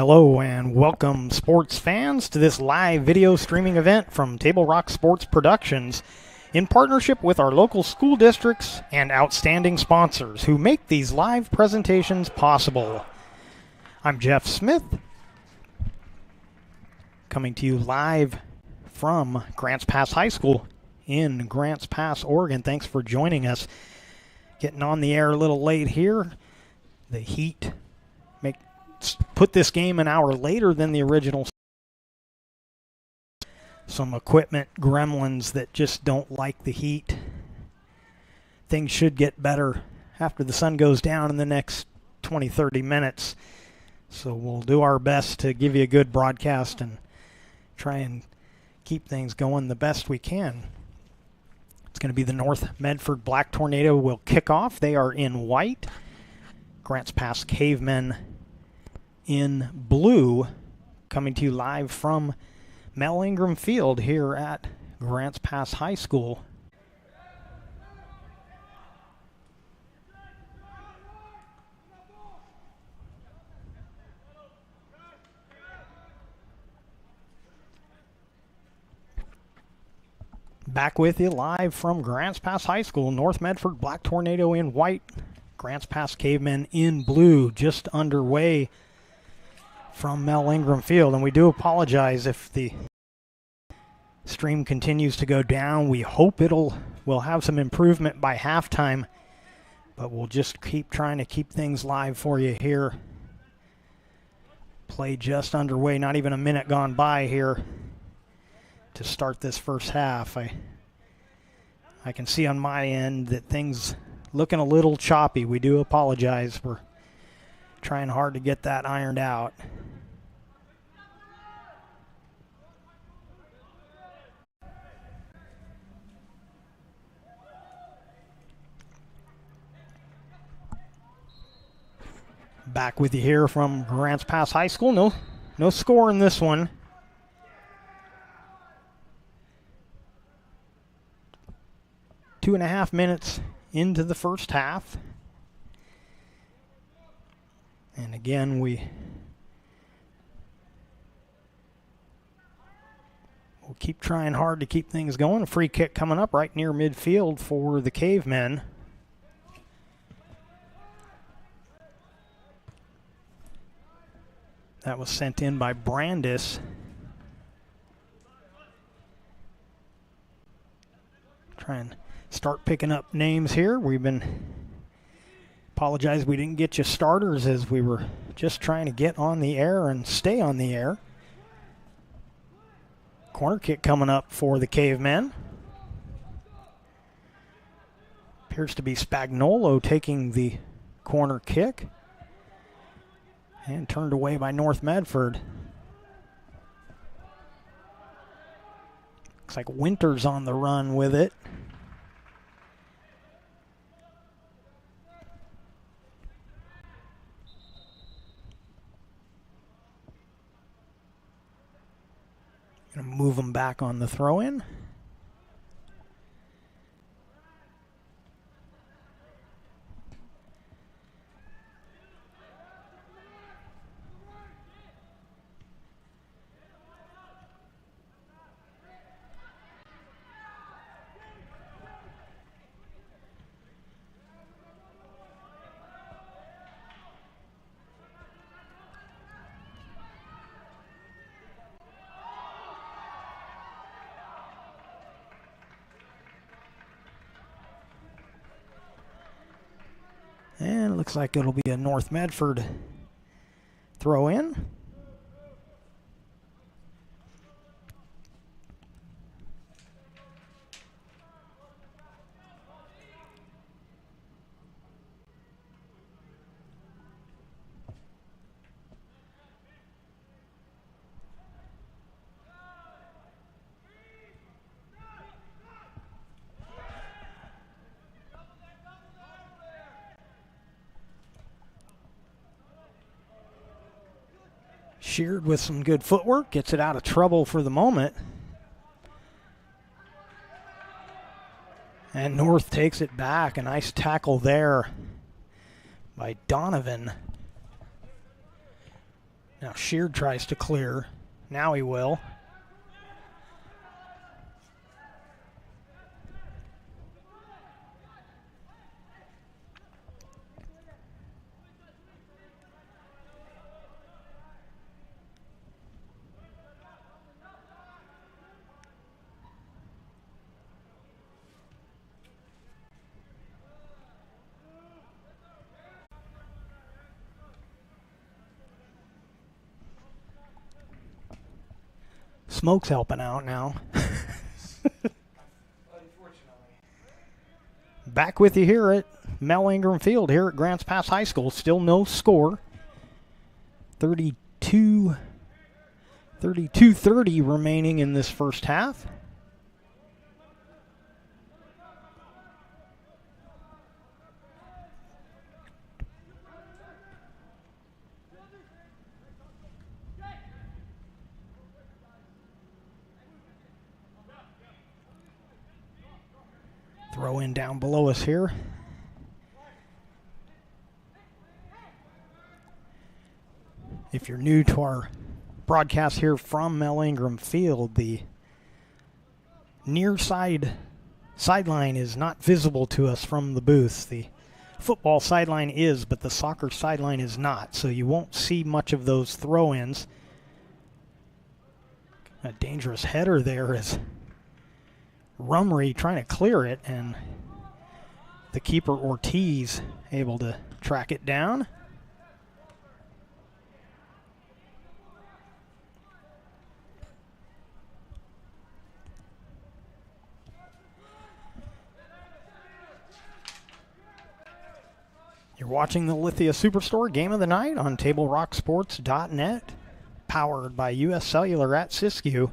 Hello and welcome, sports fans, to this live video streaming event from Table Rock Sports Productions in partnership with our local school districts and outstanding sponsors who make these live presentations possible. I'm Jeff Smith, coming to you live from Grants Pass High School in Grants Pass, Oregon. Thanks for joining us. Getting on the air a little late here. The heat put this game an hour later than the original. Some equipment gremlins that just don't like the heat. Things should get better after the sun goes down in the next 20-30 minutes. So we'll do our best to give you a good broadcast and try and keep things going the best we can. It's going to be the North Medford Black Tornado will kick off. They are in white. Grants Pass Cavemen in blue, coming to you live from Mel Ingram Field here at Grants Pass High School. Back with you live from Grants Pass High School. North Medford Black Tornado in white, Grants Pass Cavemen in blue, just underway from Mel Ingram Field. And we do apologize if the stream continues to go down. We hope we'll have some improvement by halftime, but we'll just keep trying to keep things live for you here. Play just underway, not even a minute gone by here to start this first half. I can see on my end that things looking a little choppy. We do apologize. We're trying hard to get that ironed out. Back with you here from Grants Pass High School. No score in this one. Two and a half minutes into the first half. And again, we'll keep trying hard to keep things going. A free kick coming up right near midfield for the Cavemen. That was sent in by Brandis. Try and start picking up names here. Apologize we didn't get you starters as we were just trying to get on the air and stay on the air. Corner kick coming up for the Cavemen. Appears to be Spagnolo taking the corner kick. And turned away by North Medford. Looks like Winters on the run with it. Gonna move them back on the throw-in. And it looks like it'll be a North Medford throw-in. Sheared with some good footwork, gets it out of trouble for the moment. And North takes it back. A nice tackle there by Donovan. Now Sheard tries to clear. Now he will. Smoke's helping out now. Back with you here at Mel Ingram Field here at Grants Pass High School. Still no score. 32-30 remaining in this first half. Throw in down below us here. If you're new to our broadcast here from Mel Ingram Field, the near sideline is not visible to us from the booth. The football sideline is, but the soccer sideline is not, so you won't see much of those throw-ins. A dangerous header there is Rumry trying to clear it, and the keeper Ortiz able to track it down. You're watching the Lithia Superstore Game of the Night on TableRockSports.net, powered by U.S. Cellular at Siskiyou.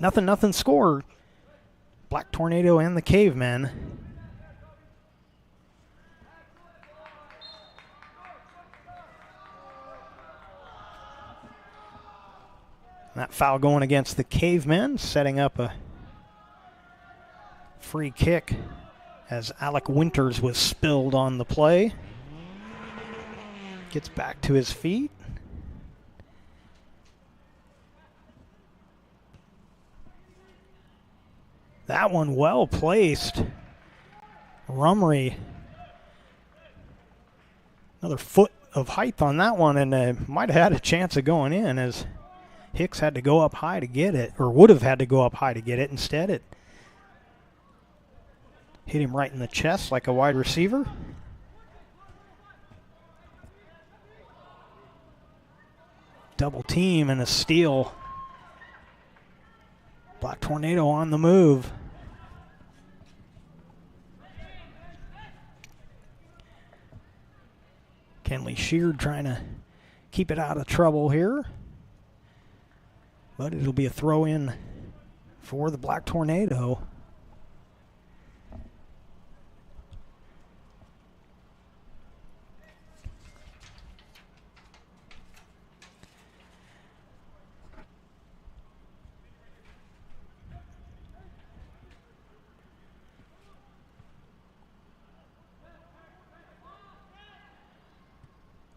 0-0 score. Black Tornado and the Cavemen. That foul going against the Cavemen, setting up a free kick as Alec Winters was spilled on the play. Gets back to his feet. That one well placed. Rumry, another foot of height on that one, and might have had a chance of going in as Hicks had to go up high to get it, or would have had to go up high to get it. Instead, it hit him right in the chest like a wide receiver. Double team and a steal. Black Tornado on the move. Kenley Sheard trying to keep it out of trouble here. But it'll be a throw in for the Black Tornado.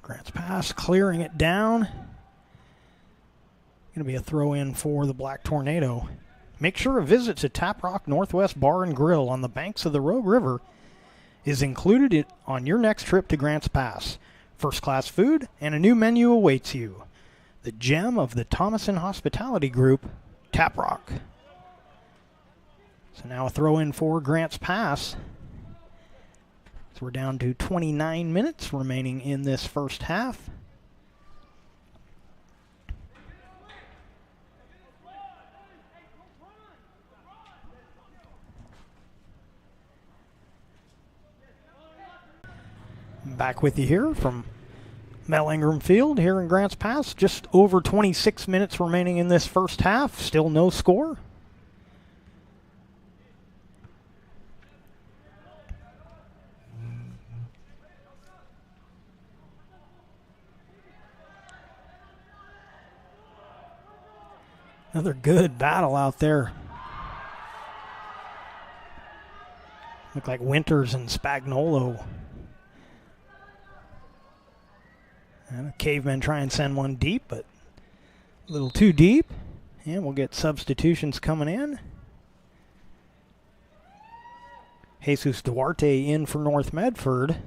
Grants pass, clearing it down. Going to be a throw-in for the Black Tornado. Make sure a visit to Tap Rock Northwest Bar and Grill on the banks of the Rogue River is included on your next trip to Grants Pass. First-class food and a new menu awaits you. The gem of the Thomason Hospitality Group, Tap Rock. So now a throw-in for Grants Pass. So we're down to 29 minutes remaining in this first half. Back with you here from Mel Ingram Field here in Grants Pass. Just over 26 minutes remaining in this first half. Still no score. Another good battle out there. Look like Winters and Spagnolo And a caveman try and send one deep, but a little too deep. And we'll get substitutions coming in. Jesus Duarte in for North Medford.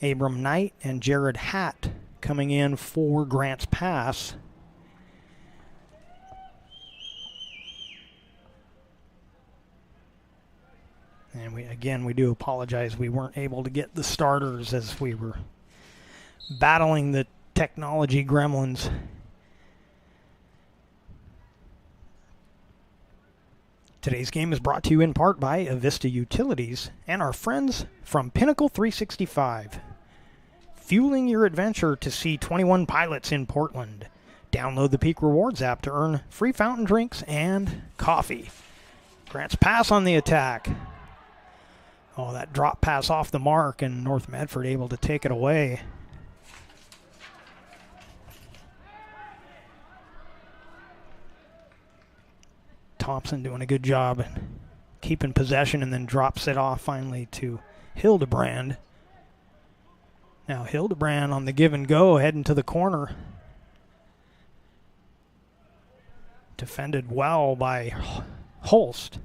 Abram Knight and Jared Hatt coming in for Grants Pass. And we do apologize. We weren't able to get the starters as we were battling the technology gremlins. Today's game is brought to you in part by Avista Utilities and our friends from Pinnacle 365. Fueling your adventure to see 21 pilots in Portland. Download the Peak Rewards app to earn free fountain drinks and coffee. Grants Pass on the attack. Oh, that drop pass off the mark, and North Medford able to take it away. Thompson doing a good job at keeping possession and then drops it off finally to Hildebrand. Now Hildebrand on the give and go heading to the corner. Defended well by Holst.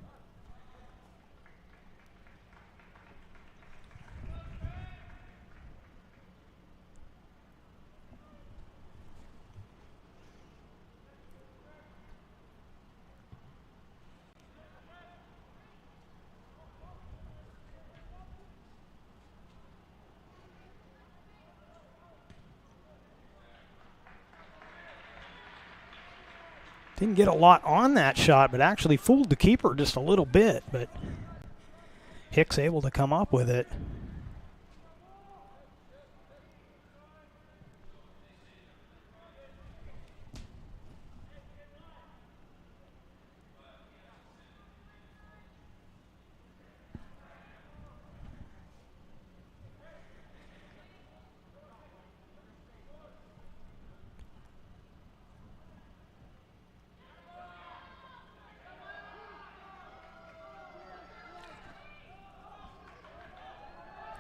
Didn't get a lot on that shot, but actually fooled the keeper just a little bit. But Hicks able to come up with it.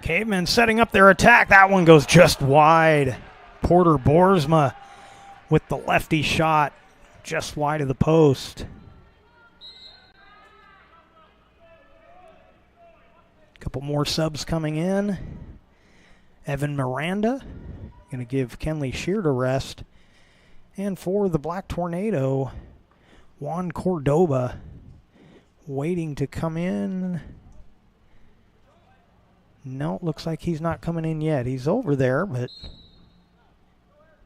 Cavemen setting up their attack. That one goes just wide. Porter Boersma with the lefty shot just wide of the post. A couple more subs coming in. Evan Miranda going to give Kenley Sheard a rest. And for the Black Tornado, Juan Cordoba waiting to come in. No, looks like he's not coming in yet. He's over there, but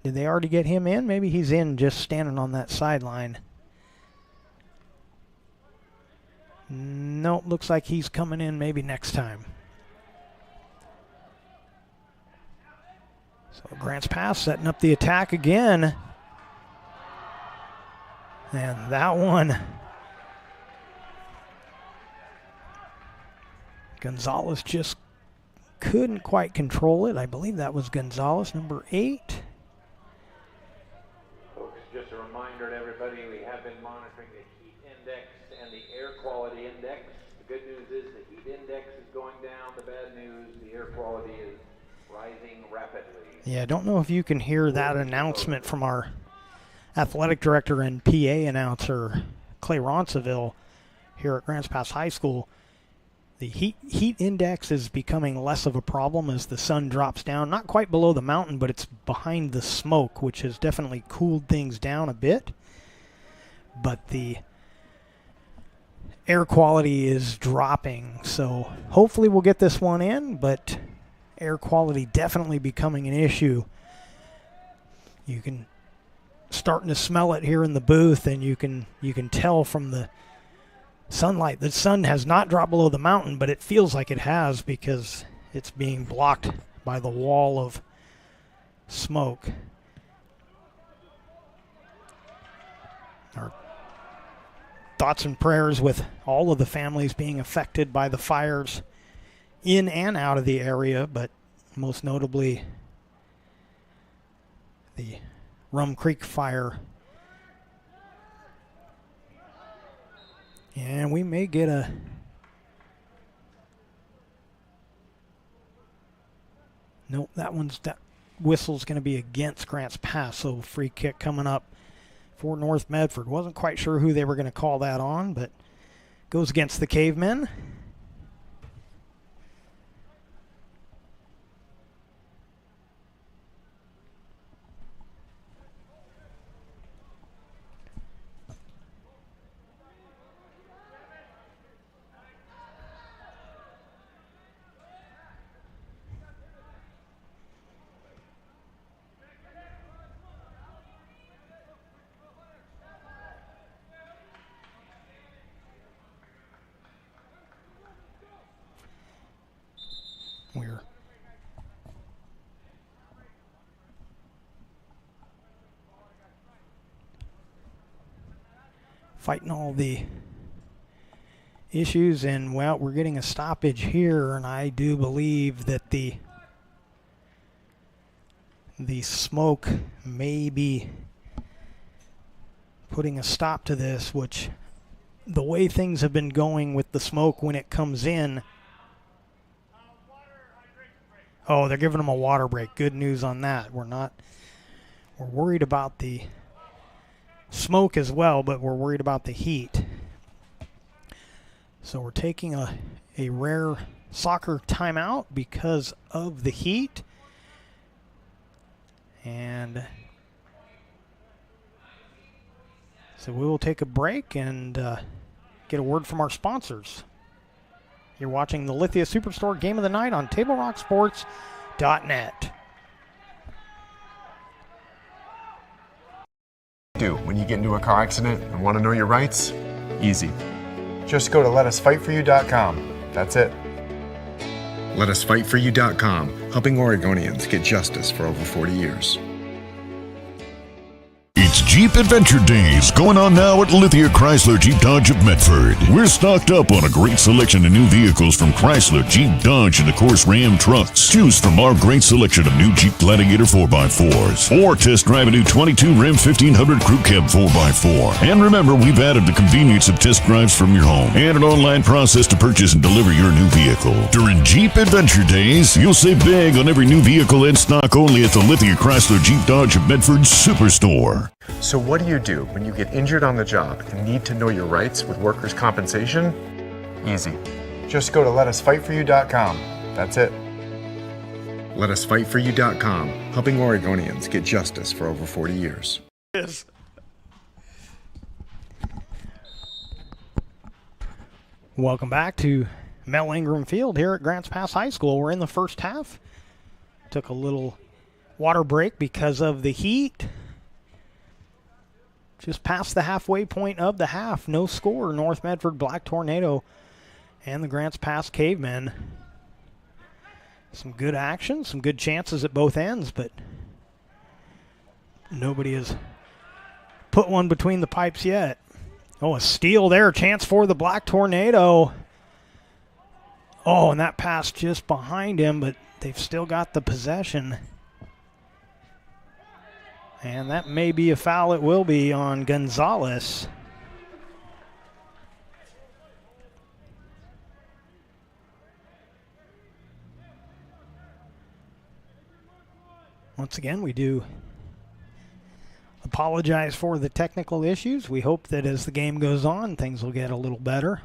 did they already get him in? Maybe he's in just standing on that sideline. No, looks like he's coming in maybe next time. So Grants Pass setting up the attack again. And that one, Gonzalez just couldn't quite control it. I believe that was Gonzalez, number 8. Folks, just a reminder to everybody, we have been monitoring the heat index and the air quality index. The good news is the heat index is going down. The bad news, the air quality is rising rapidly. Yeah, I don't know if you can hear that announcement from our athletic director and PA announcer, Clay Ronceville, here at Grants Pass High School. The heat index is becoming less of a problem as the sun drops down, not quite below the mountain, but it's behind the smoke, which has definitely cooled things down a bit. But the air quality is dropping, so hopefully we'll get this one in, but air quality definitely becoming an issue. You can starting to smell it here in the booth, and you can tell from the sunlight. The sun has not dropped below the mountain, but it feels like it has because it's being blocked by the wall of smoke. Our thoughts and prayers with all of the families being affected by the fires in and out of the area, but most notably the Rum Creek fire. And we may get Nope, that whistle's going to be against Grants Pass, so free kick coming up for North Medford. Wasn't quite sure who they were going to call that on, but goes against the Cavemen. We're fighting all the issues, and well, we're getting a stoppage here, and I do believe that the smoke may be putting a stop to this, which the way things have been going with the smoke when it comes in. Oh, they're giving them a water break. Good news on that. We're worried about the smoke as well, but we're worried about the heat. So we're taking a rare soccer timeout because of the heat. And so we will take a break and get a word from our sponsors. You're watching the Lithia Superstore Game of the Night on TableRockSports.net. Do when you get into a car accident and want to know your rights? Easy. Just go to letusfightforyou.com. That's it. Letusfightforyou.com, helping Oregonians get justice for over 40 years. It's Jeep Adventure Days going on now at Lithia Chrysler Jeep Dodge of Medford. We're stocked up on a great selection of new vehicles from Chrysler, Jeep, Dodge, and of course Ram trucks. Choose from our great selection of new Jeep Gladiator 4x4s or test drive a new 22 Ram 1500 Crew Cab 4x4. And remember, we've added the convenience of test drives from your home and an online process to purchase and deliver your new vehicle. During Jeep Adventure Days, you'll save big on every new vehicle in stock only at the Lithia Chrysler Jeep Dodge of Medford Superstore. So what do when you get injured on the job and need to know your rights with workers' compensation? Easy. Just go to letusfightforyou.com. That's it. Letusfightforyou.com, helping Oregonians get justice for over 40 years. Yes. Welcome back to Mel Ingram Field here at Grants Pass High School. We're in the first half. Took a little water break because of the heat. Just past the halfway point of the half. No score. North Medford Black Tornado and the Grants Pass Cavemen. Some good action, some good chances at both ends, but nobody has put one between the pipes yet. Oh, a steal there. Chance for the Black Tornado. Oh, and that pass just behind him, but they've still got the possession. And that may be a foul. It will be on Gonzalez. Once again, we do apologize for the technical issues. We hope that as the game goes on, things will get a little better.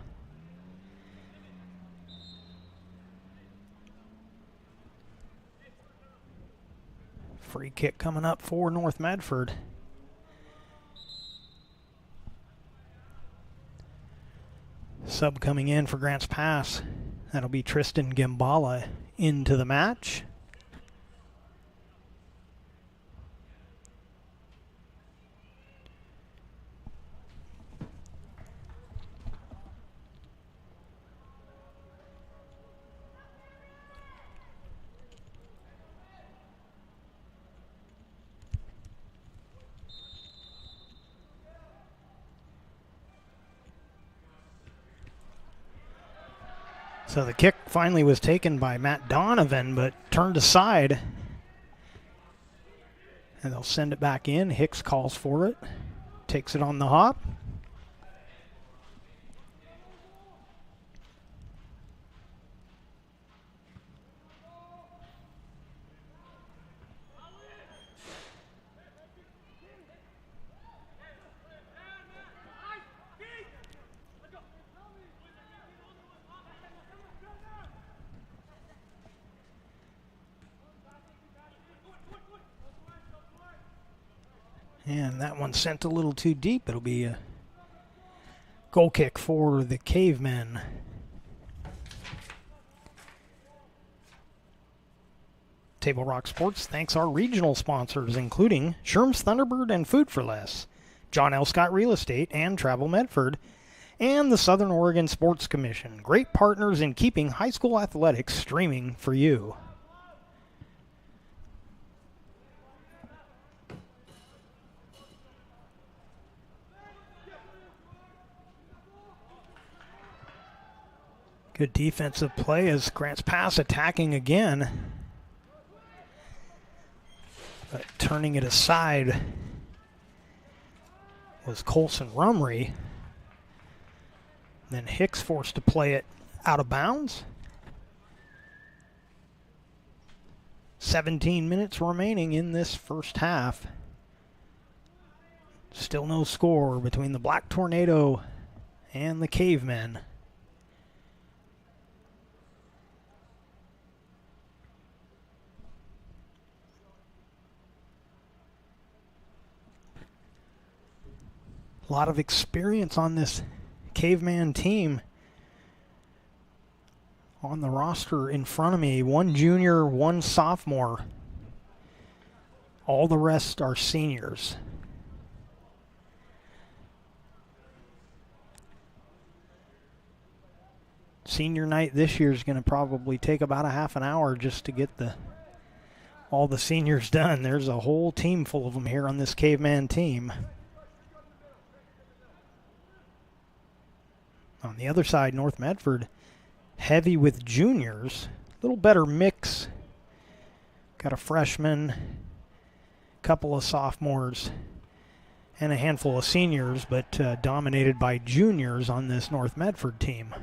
Free kick coming up for North Medford. Sub coming in for Grants Pass. That'll be Tristan Gambala into the match. So the kick finally was taken by Matt Donovan, but turned aside. And they'll send it back in. Hicks calls for it. Takes it on the hop. And that one sent a little too deep. It'll be a goal kick for the Cavemen. Table Rock Sports thanks our regional sponsors, including Sherm's Thunderbird and Food for Less, John L. Scott Real Estate and Travel Medford, and the Southern Oregon Sports Commission. Great partners in keeping high school athletics streaming for you. Good defensive play as Grants Pass attacking again. But turning it aside was Colson Rumry. Then Hicks forced to play it out of bounds. 17 minutes remaining in this first half. Still no score between the Black Tornado and the Cavemen. A lot of experience on this Caveman team. On the roster in front of me, 1 junior, 1 sophomore. All the rest are seniors. Senior night this year is going to probably take about a half an hour just to get all the seniors done. There's a whole team full of them here on this Caveman team. On the other side, North Medford, heavy with juniors. A little better mix. Got a freshman, couple of sophomores, and a handful of seniors, but dominated by juniors on this North Medford team.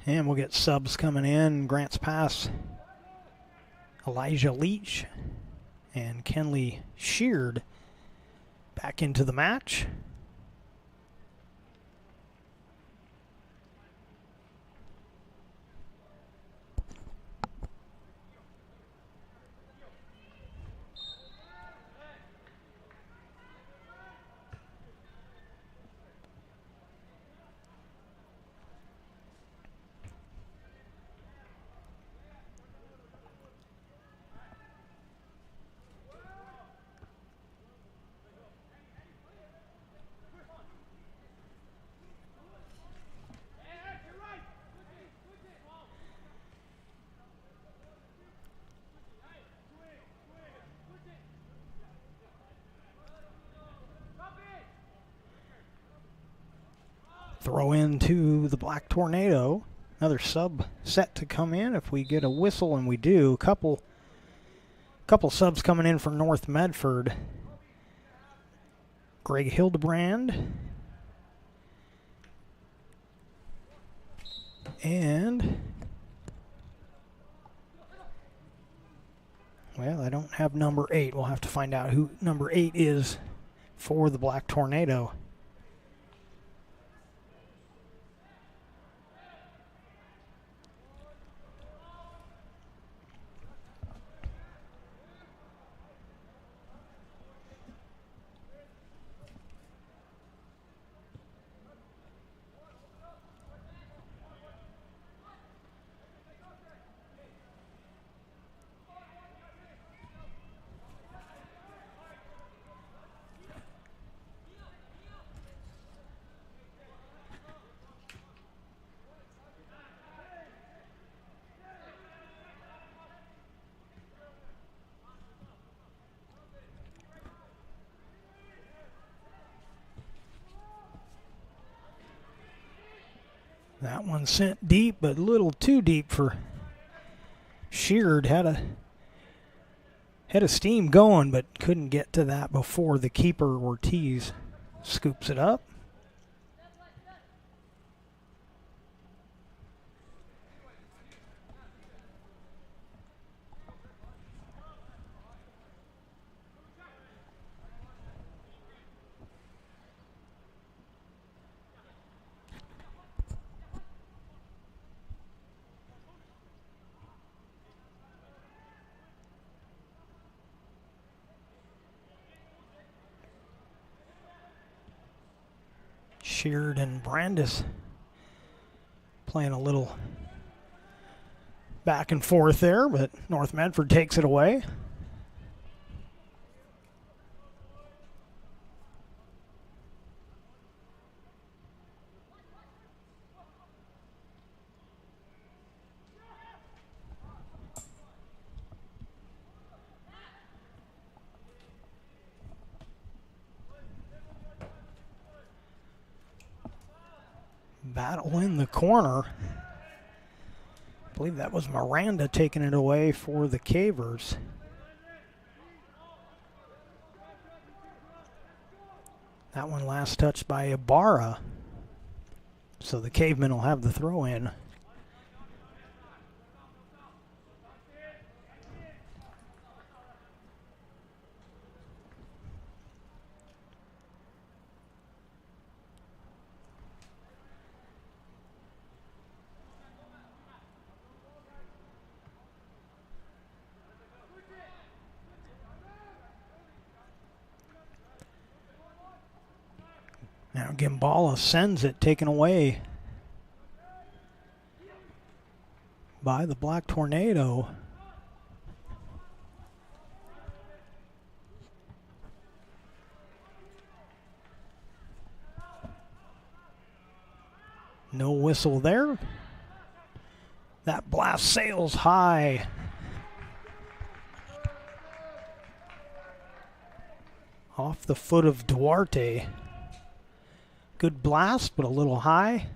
And we'll get subs coming in. Grants Pass, Elijah Leach and Kenley Sheard back into the match. Throw into the Black Tornado. Another sub set to come in if we get a whistle, and we do. Couple subs coming in for North Medford. Greg Hildebrand. And, well, I don't have number 8. We'll have to find out who number 8 is for the Black Tornado. That one sent deep, but a little too deep for Sheard. Had a steam going, but couldn't get to that before the keeper Ortiz scoops it up. Sheard and Brandis playing a little back and forth there, but North Medford takes it away. Battle in the corner. I believe that was Miranda taking it away for the Cavers. That one last touched by Ibarra. So the Cavemen will have the throw in. Now Gimbala sends it, taken away by the Black Tornado. No whistle there. That blast sails high. Off the foot of Duarte. Good blast, but a little high.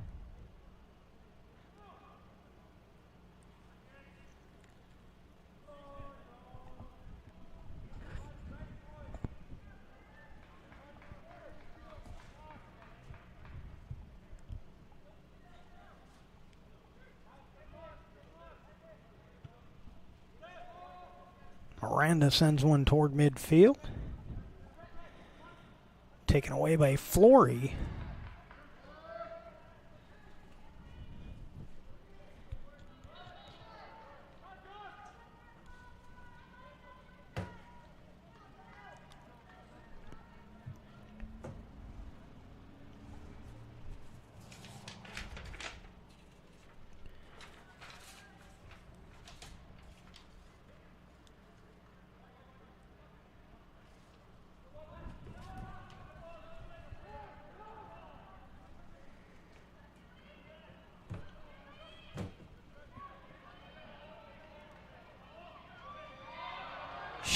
Miranda sends one toward midfield. Taken away by Flory.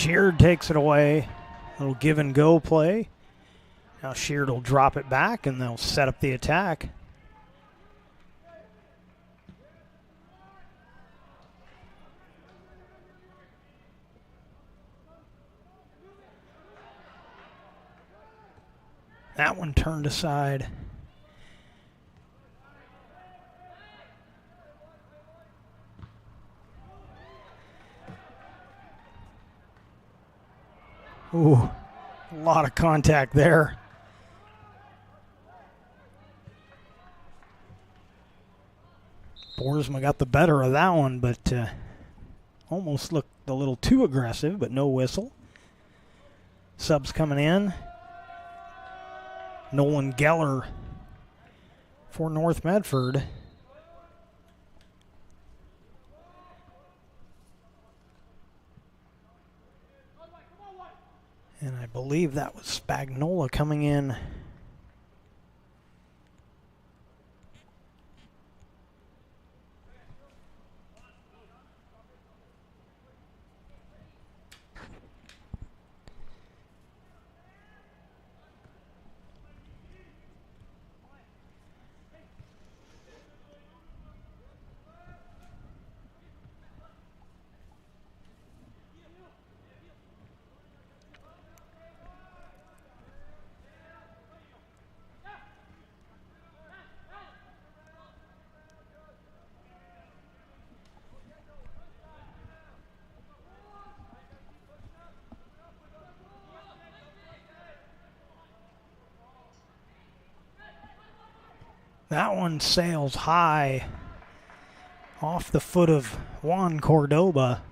Sheard takes it away. Little give and go play. Now Sheard will drop it back and they'll set up the attack. That one turned aside. Ooh, a lot of contact there. Boersma got the better of that one, but almost looked a little too aggressive, but no whistle. Subs coming in. Nolan Geller for North Medford. And I believe that was Spagnola coming in. That one sails high off the foot of Juan Cordoba.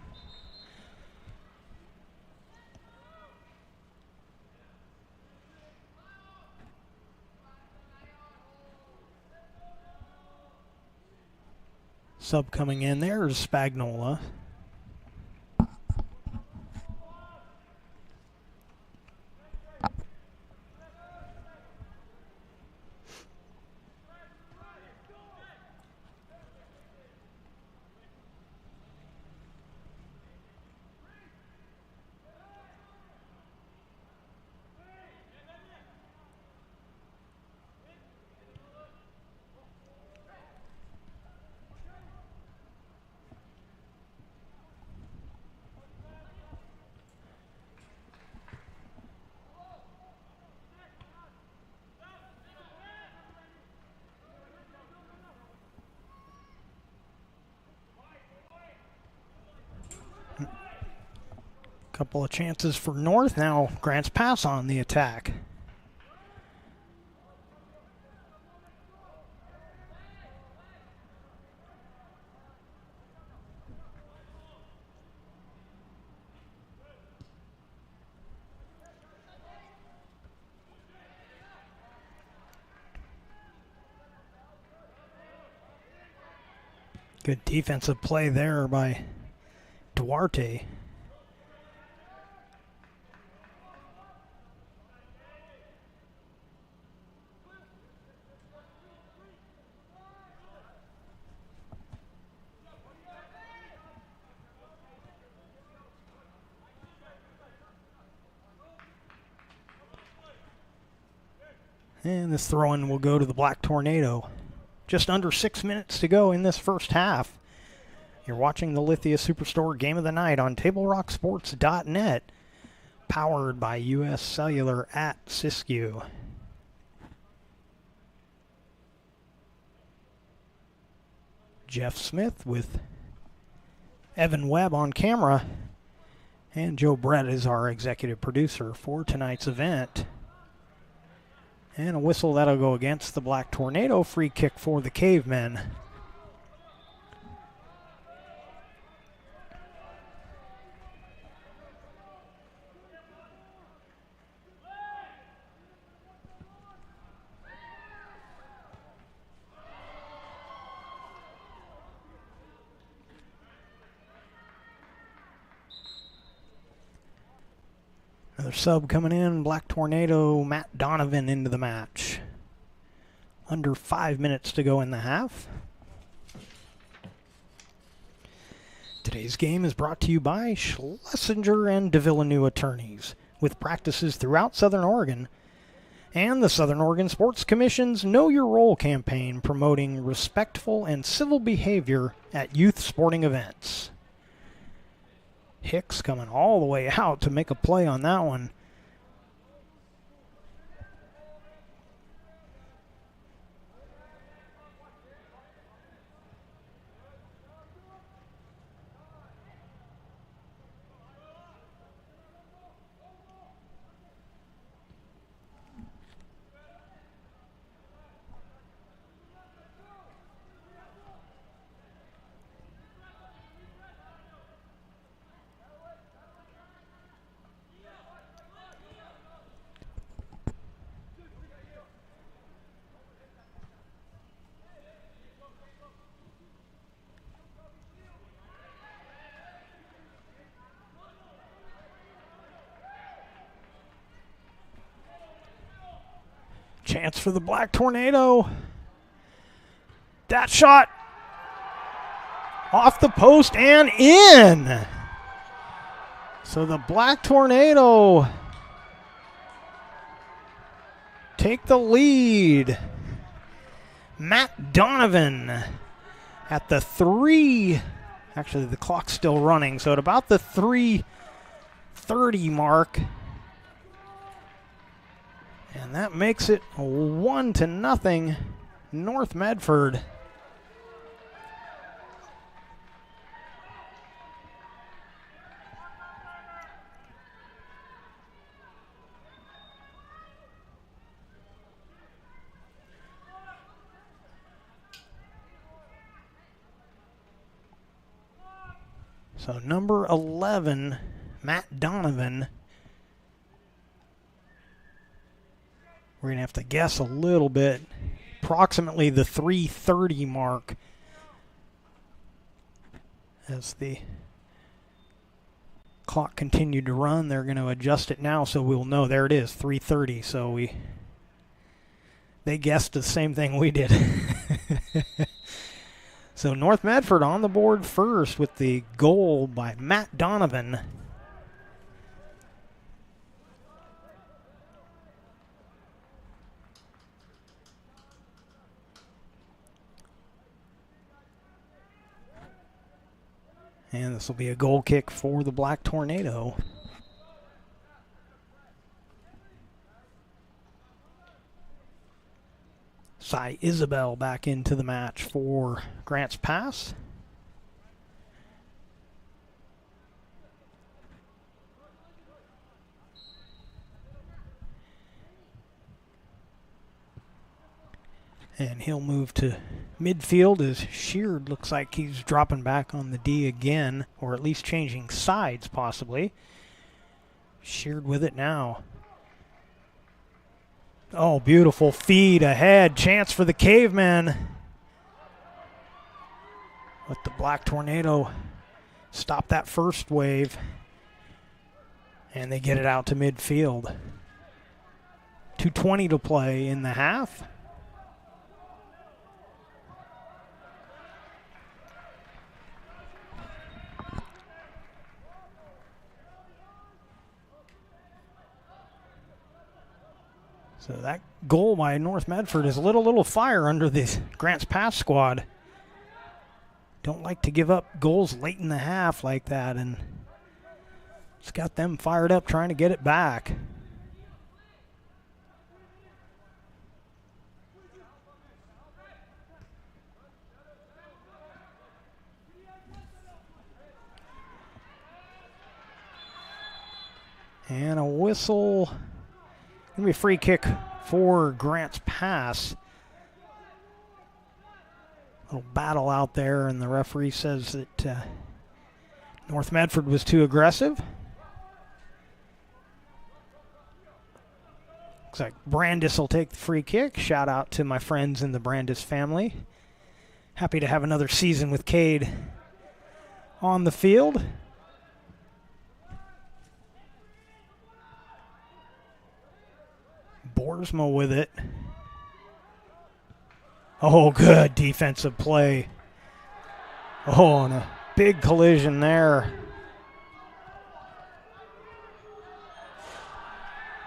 Sub coming in. There's Spagnola. Couple of chances for North. Now Grants Pass on the attack. Good defensive play there by Duarte. And this throw-in will go to the Black Tornado. Just under 6 minutes to go in this first half. You're watching the Lithia Superstore Game of the Night on TableRockSports.net, powered by U.S. Cellular at Siskiyou. Jeff Smith with Evan Webb on camera, and Joe Brett is our executive producer for tonight's event. And a whistle that'll go against the Black Tornado. Free kick for the Cavemen. Another sub coming in, Black Tornado, Matt Donovan into the match. Under 5 minutes to go in the half. Today's game is brought to you by Schlesinger and DeVilleneuve Attorneys, with practices throughout Southern Oregon, and the Southern Oregon Sports Commission's Know Your Role campaign promoting respectful and civil behavior at youth sporting events. Hicks coming all the way out to make a play on that one. Chance for the Black Tornado. That shot off the post and in. So the Black Tornado take the lead. Matt Donovan at the 3. Actually, the clock's still running, so at about the 3:30 mark. And that makes it 1-0 North Medford. So number 11, Matt Donovan. We're going to have to guess a little bit. Approximately the 3:30 mark as the clock continued to run. They're going to adjust it now, so we'll know. There it is, 3:30. So they guessed the same thing we did. So North Medford on the board first with the goal by Matt Donovan. And this will be a goal kick for the Black Tornado. Cy Isabel back into the match for Grants Pass. And he'll move to midfield as Sheard looks like he's dropping back on the D again, or at least changing sides possibly. Sheard with it now. Oh, beautiful feed ahead. Chance for the Cavemen. Let the Black Tornado stop that first wave. And they get it out to midfield. 2:20 to play in the half. So that goal by North Medford is a little fire under the Grants Pass squad. Don't like to give up goals late in the half like that, and it's got them fired up trying to get it back. And a whistle. Going to be a free kick for Grants Pass. Little battle out there, and the referee says that North Medford was too aggressive. Looks like Brandis will take the free kick. Shout out to my friends in the Brandis family. Happy to have another season with Cade on the field. Boersma with it. Oh, good defensive play. Oh, and a big collision there.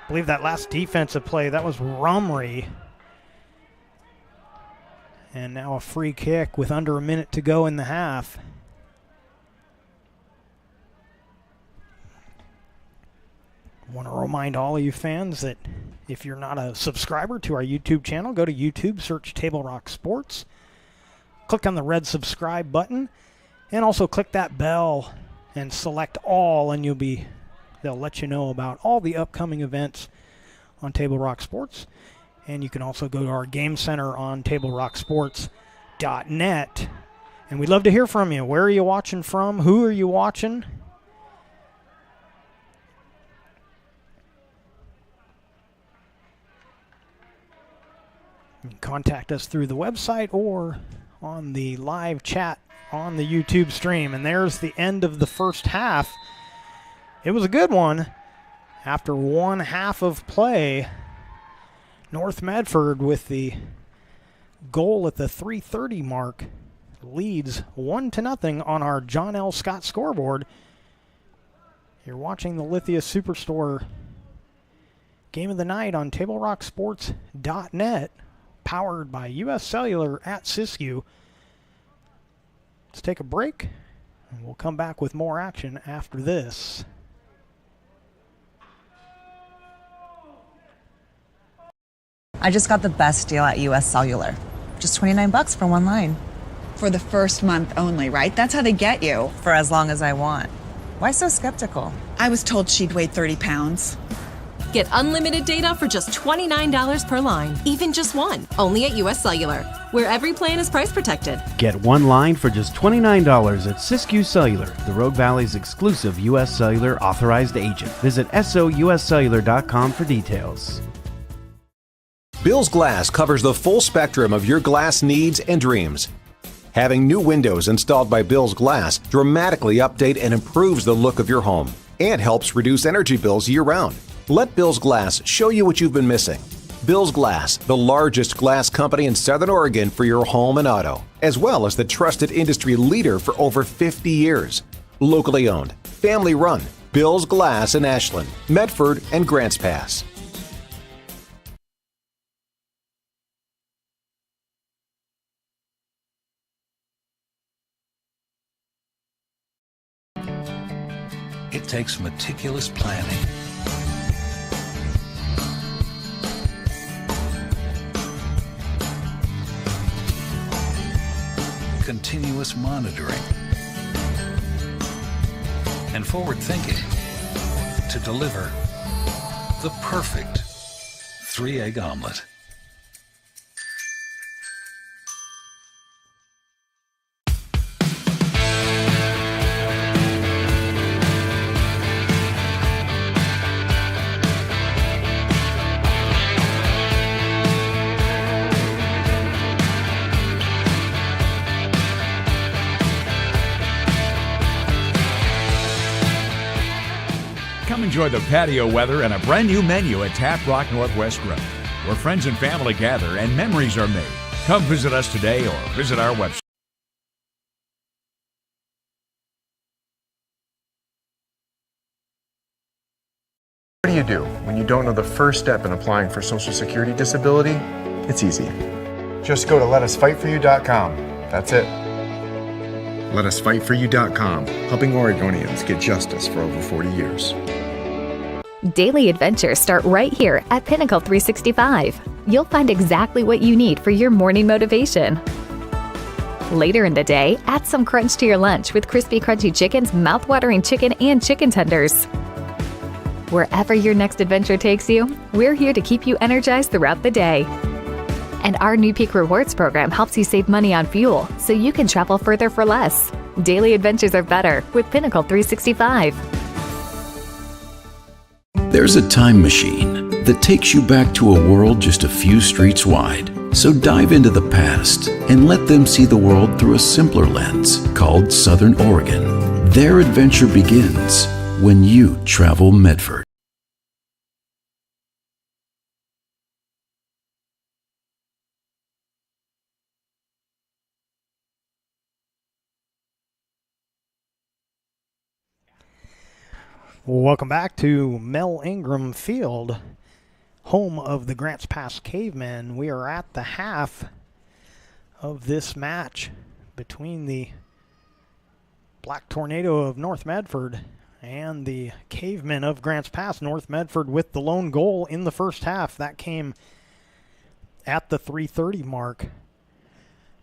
I believe that last defensive play, that was Rumry. And now a free kick with under a minute to go in the half. I want to remind all of you fans that if you're not a subscriber to our YouTube channel, go to YouTube, search Table Rock Sports, click on the red subscribe button, and also click that bell and select all, and they'll let you know about all the upcoming events on Table Rock Sports. And you can also go to our game center on TableRockSports.net. And we'd love to hear from you. Where are you watching from? Who are you watching? You can contact us through the website or on the live chat on the YouTube stream. And there's the end of the first half. It was a good one. After one half of play, North Medford with the goal at the 3:30 mark leads 1-0 on our John L. Scott scoreboard. You're watching the Lithia Superstore Game of the Night on TableRockSports.net. Powered by U.S. Cellular at Siskiyou. Let's take a break, and we'll come back with more action after this. I just got the best deal at U.S. Cellular. Just $29 for one line. For the first month only, right? That's how they get you. For as long as I want. Why so skeptical? I was told she'd weigh 30 pounds. Get unlimited data for just $29 per line, even just one, only at US Cellular, where every plan is price protected. Get one line for just $29 at Siskiyou Cellular, the Rogue Valley's exclusive US Cellular authorized agent. Visit souscellular.com for details. Bill's Glass covers the full spectrum of your glass needs and dreams. Having new windows installed by Bill's Glass dramatically update and improves the look of your home and helps reduce energy bills year-round. Let Bill's Glass show you what you've been missing. Bill's Glass, the largest glass company in Southern Oregon for your home and auto, as well as the trusted industry leader for over 50 years. Locally owned, family run, Bill's Glass in Ashland, Medford, and Grants Pass. It takes meticulous planning, continuous monitoring, and forward thinking to deliver the perfect 3-egg omelet. Enjoy the patio weather and a brand new menu at Tap Rock Northwest Grill, where friends and family gather and memories are made. Come visit us today or visit our website. What do you do when you don't know the first step in applying for Social Security disability? It's easy. Just go to letusfightforyou.com. That's it. Letusfightforyou.com, helping Oregonians get justice for over 40 years. Daily adventures start right here at Pinnacle 365. You'll find exactly what you need for your morning motivation. Later in the day, add some crunch to your lunch with Crispy Crunchy Chicken's mouth-watering chicken and chicken tenders. Wherever your next adventure takes you, we're here to keep you energized throughout the day. And our new Peak Rewards program helps you save money on fuel so you can travel further for less. Daily adventures are better with Pinnacle 365. There's a time machine that takes you back to a world just a few streets wide. So dive into the past and let them see the world through a simpler lens called Southern Oregon. Their adventure begins when you travel Medford. Welcome back to Mel Ingram Field, home of the Grants Pass Cavemen. We are at the half of this match between the Black Tornado of North Medford and the Cavemen of Grants Pass. North Medford with the lone goal in the first half. That came at the 3:30 mark.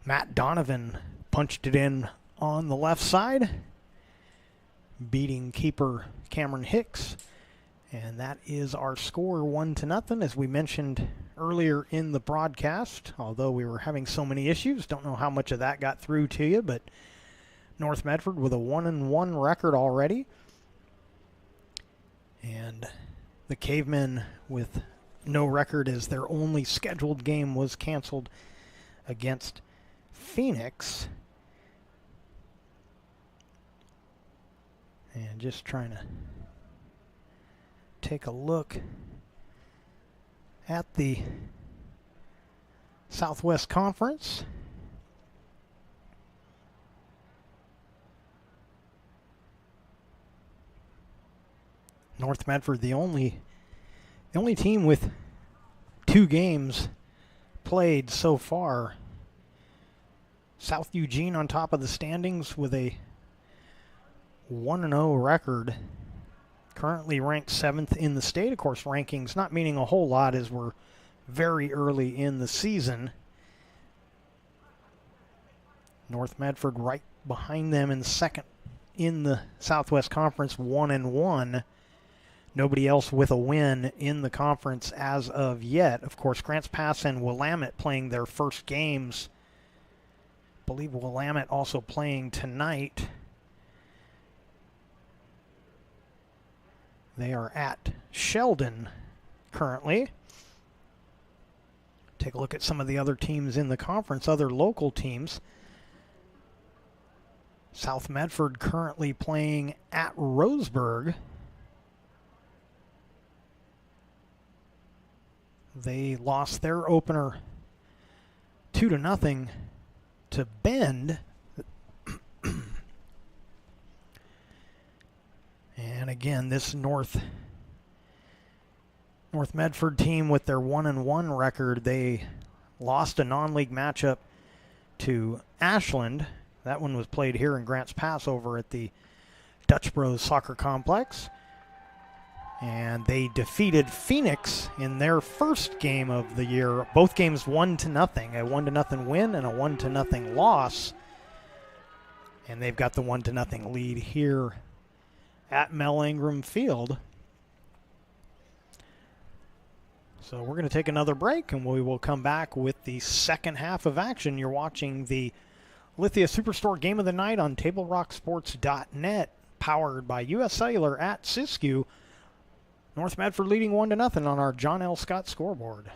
Matt Donovan punched it in on the left side, beating keeper Cameron Hicks, and that is our score, 1-0. As we mentioned earlier in the broadcast, although we were having so many issues, don't know how much of that got through to you, but North Medford with a 1-1 record already, and the Cavemen with no record as their only scheduled game was canceled against Phoenix. And just trying to take a look at the Southwest Conference. North Medford, the only team with 2 games played so far. South Eugene on top of the standings with a 1-0 record, currently ranked 7th in the state. Of course, rankings not meaning a whole lot as we're very early in the season. North Medford right behind them in second in the Southwest Conference, 1-1. Nobody else with a win in the conference as of yet. Of course, Grants Pass and Willamette playing their first games. I believe Willamette also playing tonight. They are at Sheldon currently. Take a look at some of the other teams in the conference, other local teams. South Medford currently playing at Roseburg. They lost their opener 2-0 to Bend. And again, this North Medford team with their 1-1 record, they lost a non-league matchup to Ashland. That one was played here in Grants Pass over at the Dutch Bros Soccer Complex. And they defeated Phoenix in their first game of the year. Both games 1-0, a 1-0 win and a 1-0 loss. And they've got the 1-0 lead here at Mel Ingram Field. So we're going to take another break, and we will come back with the second half of action. You're watching the Lithia Superstore Game of the Night on TableRockSports.net, powered by U.S. Cellular at Siskiyou. North Medford leading 1-0 on our John L. Scott scoreboard.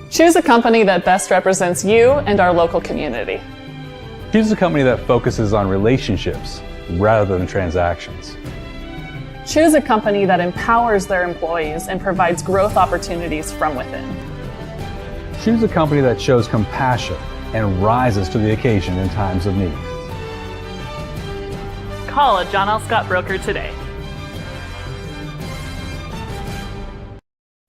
Choose a company that best represents you and our local community. Choose a company that focuses on relationships rather than transactions. Choose a company that empowers their employees and provides growth opportunities from within. Choose a company that shows compassion and rises to the occasion in times of need. Call a John L. Scott broker today.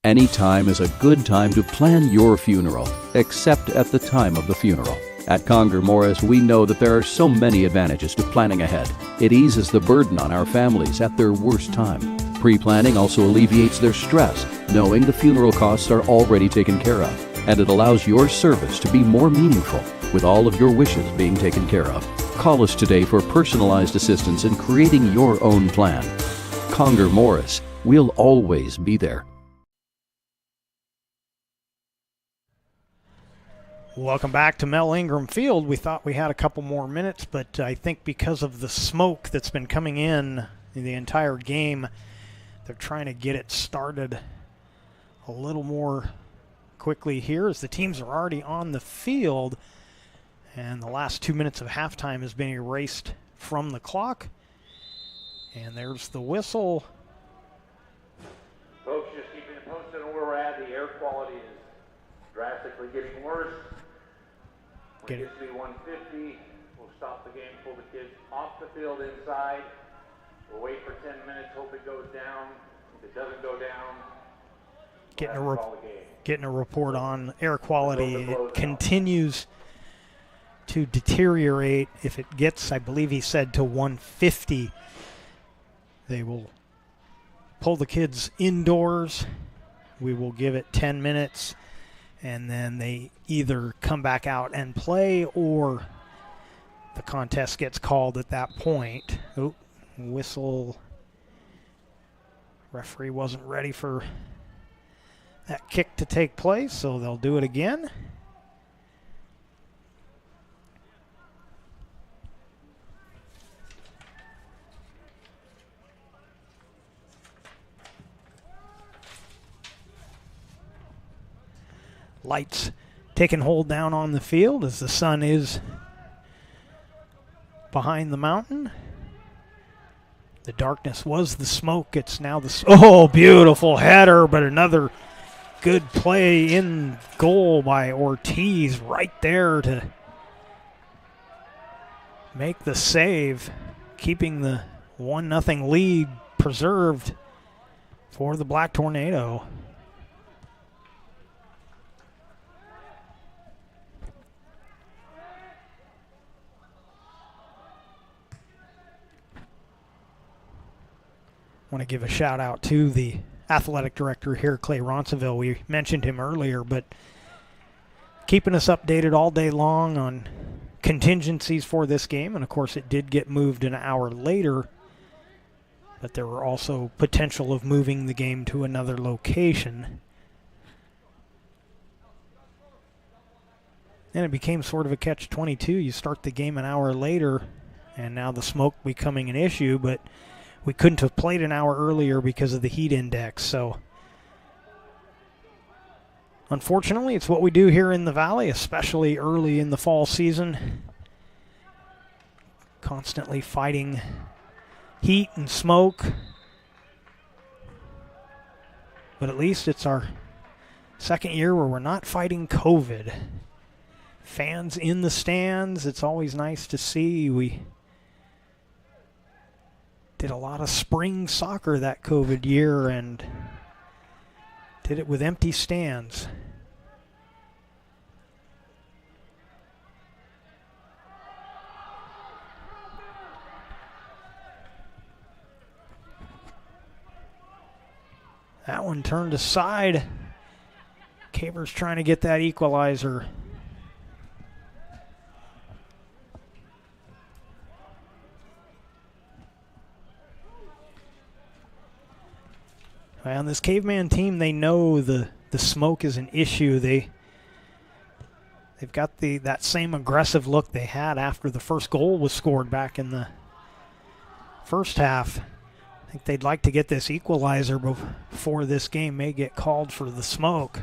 Any time is a good time to plan your funeral, except at the time of the funeral. At Conger Morris, we know that there are so many advantages to planning ahead. It eases the burden on our families at their worst time. Pre-planning also alleviates their stress, knowing the funeral costs are already taken care of. And it allows your service to be more meaningful, with all of your wishes being taken care of. Call us today for personalized assistance in creating your own plan. Conger Morris, we'll always be there. Welcome back to Mel Ingram Field. We thought we had a couple more minutes, but I think because of the smoke that's been coming in the entire game, they're trying to get it started a little more quickly here as the teams are already on the field, and the last 2 minutes of halftime has been erased from the clock. And there's the whistle. Folks, just keeping it posted on where we're at. The air quality is drastically getting worse. When it gets to be 150, we'll stop the game, pull the kids off the field inside. We'll wait for 10 minutes, hope it goes down. If it doesn't go down, getting a report on air quality. It continues to deteriorate. If it gets, I believe he said, to 150, they will pull the kids indoors. We will give it 10 minutes. And then they either come back out and play or the contest gets called at that point. Oh, whistle. Referee wasn't ready for that kick to take place, so they'll do it again. Lights taking hold down on the field as the sun is behind the mountain. The darkness was the smoke. It's now the... Oh, beautiful header, but another good play in goal by Ortiz right there to make the save, keeping the 1-0 lead preserved for the Black Tornado. I want to give a shout out to the athletic director here, Clay Ronsonville. We mentioned him earlier, but keeping us updated all day long on contingencies for this game. And of course, it did get moved an hour later, but there were also potential of moving the game to another location. And it became sort of a catch-22. You start the game an hour later, and now the smoke becoming an issue, but we couldn't have played an hour earlier because of the heat index. So Unfortunately, it's what we do here in the Valley, especially early in the fall season. Constantly fighting heat and smoke. But at least it's our second year where we're not fighting COVID. Fans in the stands, it's always nice to see. We did a lot of spring soccer that COVID year and did it with empty stands. That one turned aside. Caver's trying to get that equalizer. Well, this Caveman team, they know the smoke is an issue. They've got that same aggressive look they had after the first goal was scored back in the first half. I think they'd like to get this equalizer before this game may get called for the smoke.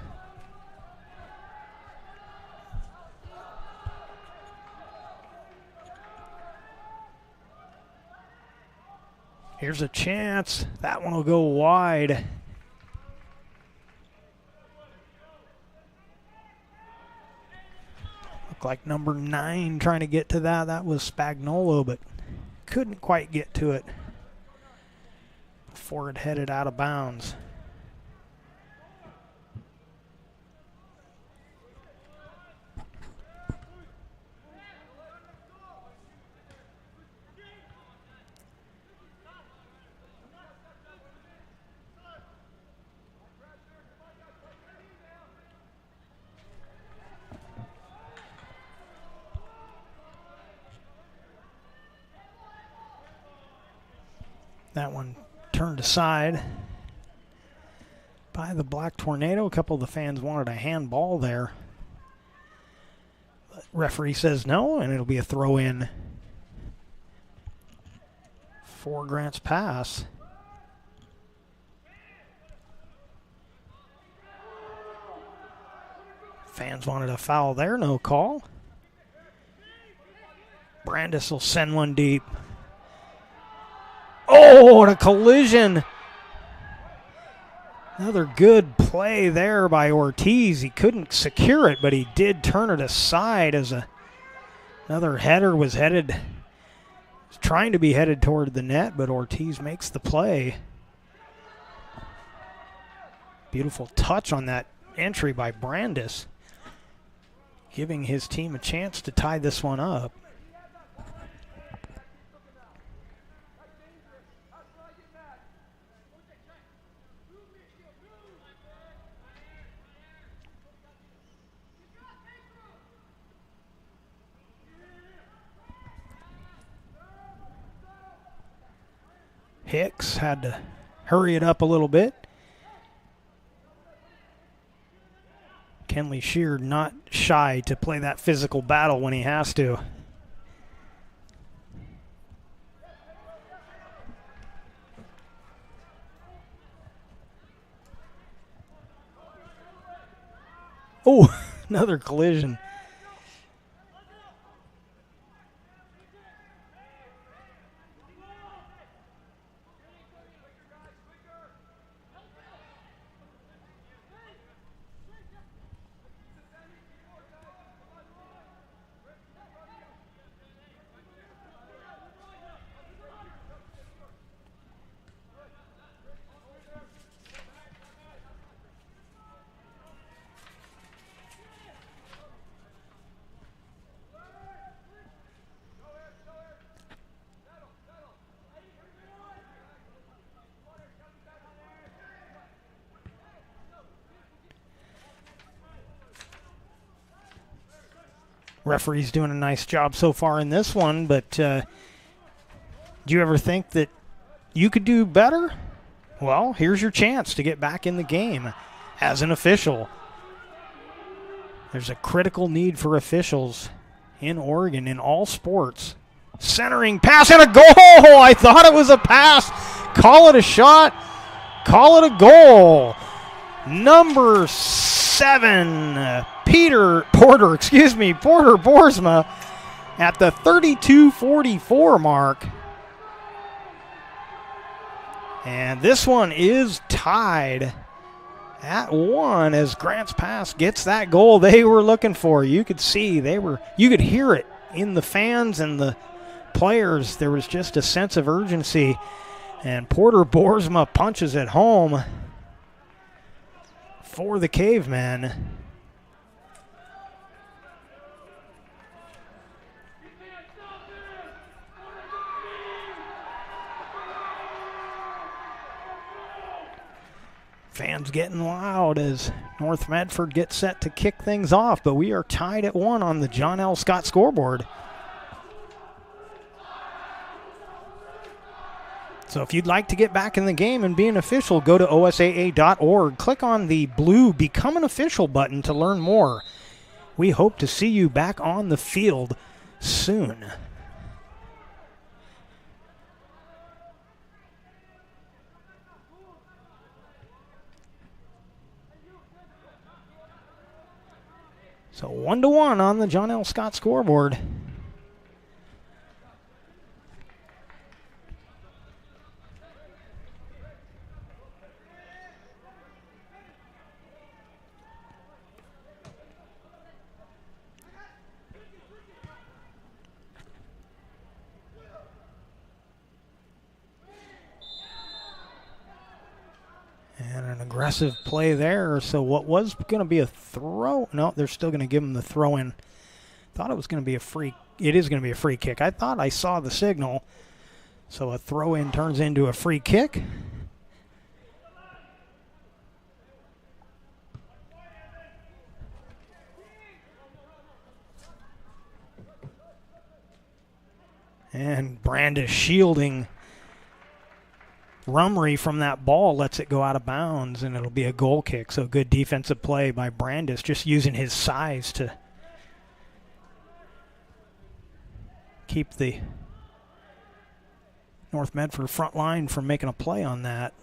Here's a chance. That one will go wide. Looked like number 9 trying to get to that. That was Spagnolo, but couldn't quite get to it before it headed out of bounds. That one turned aside by the Black Tornado. A couple of the fans wanted a handball there. But referee says no, and it'll be a throw-in for Grants Pass. Fans wanted a foul there, no call. Brandis will send one deep. Oh, and a collision. Another good play there by Ortiz. He couldn't secure it, but he did turn it aside as another header was trying to be headed toward the net, but Ortiz makes the play. Beautiful touch on that entry by Brandis, giving his team a chance to tie this one up. Hicks had to hurry it up a little bit. Kenley Sheard not shy to play that physical battle when he has to. Oh, another collision. Referee's doing a nice job so far in this one, but do you ever think that you could do better? Well, here's your chance to get back in the game as an official. There's a critical need for officials in Oregon in all sports. Centering pass and a goal! I thought it was a pass. Call it a shot. Call it a goal. Number 7 37. Porter Boersma at the 32-44 mark. And this one is tied at 1 as Grants Pass gets that goal they were looking for. You could see you could hear it in the fans and the players. There was just a sense of urgency. And Porter Boersma punches it home for the Cavemen. Fans getting loud as North Medford gets set to kick things off, but we are tied at 1 on the John L. Scott scoreboard. So if you'd like to get back in the game and be an official, go to osaa.org. Click on the blue Become an Official button to learn more. We hope to see you back on the field soon. So 1-1 on the John L. Scott scoreboard. And an aggressive play there. So what was going to be a throw? No, they're still going to give him the throw in. Thought it was going to be a free. It is going to be a free kick. I thought I saw the signal. So a throw in turns into a free kick. And Brandis shielding Rumry from that ball, lets it go out of bounds, and it'll be a goal kick. So good defensive play by Brandis, just using his size to keep the North Medford front line from making a play on that.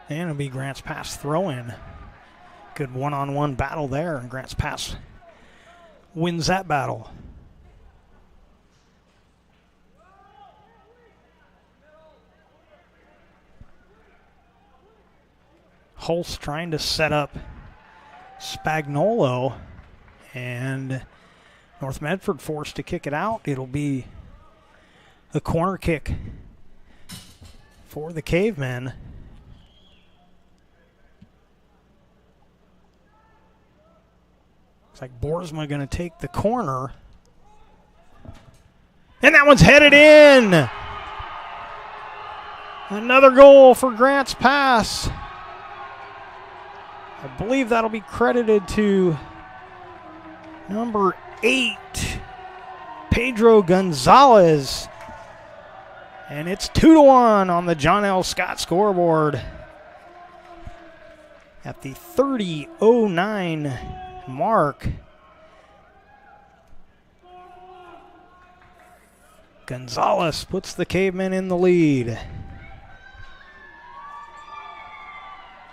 And it'll be Grants Pass throw-in. Good one-on-one battle there, and Grants Pass wins that battle. Holst trying to set up Spagnolo, and North Medford forced to kick it out. It'll be a corner kick for the Cavemen. Looks like Boersma going to take the corner. And that one's headed in. Another goal for Grants Pass. I believe that'll be credited to number 8, Pedro Gonzalez. And it's 2-1 on the John L. Scott scoreboard at the 30:09 mark. Gonzalez puts the Cavemen in the lead.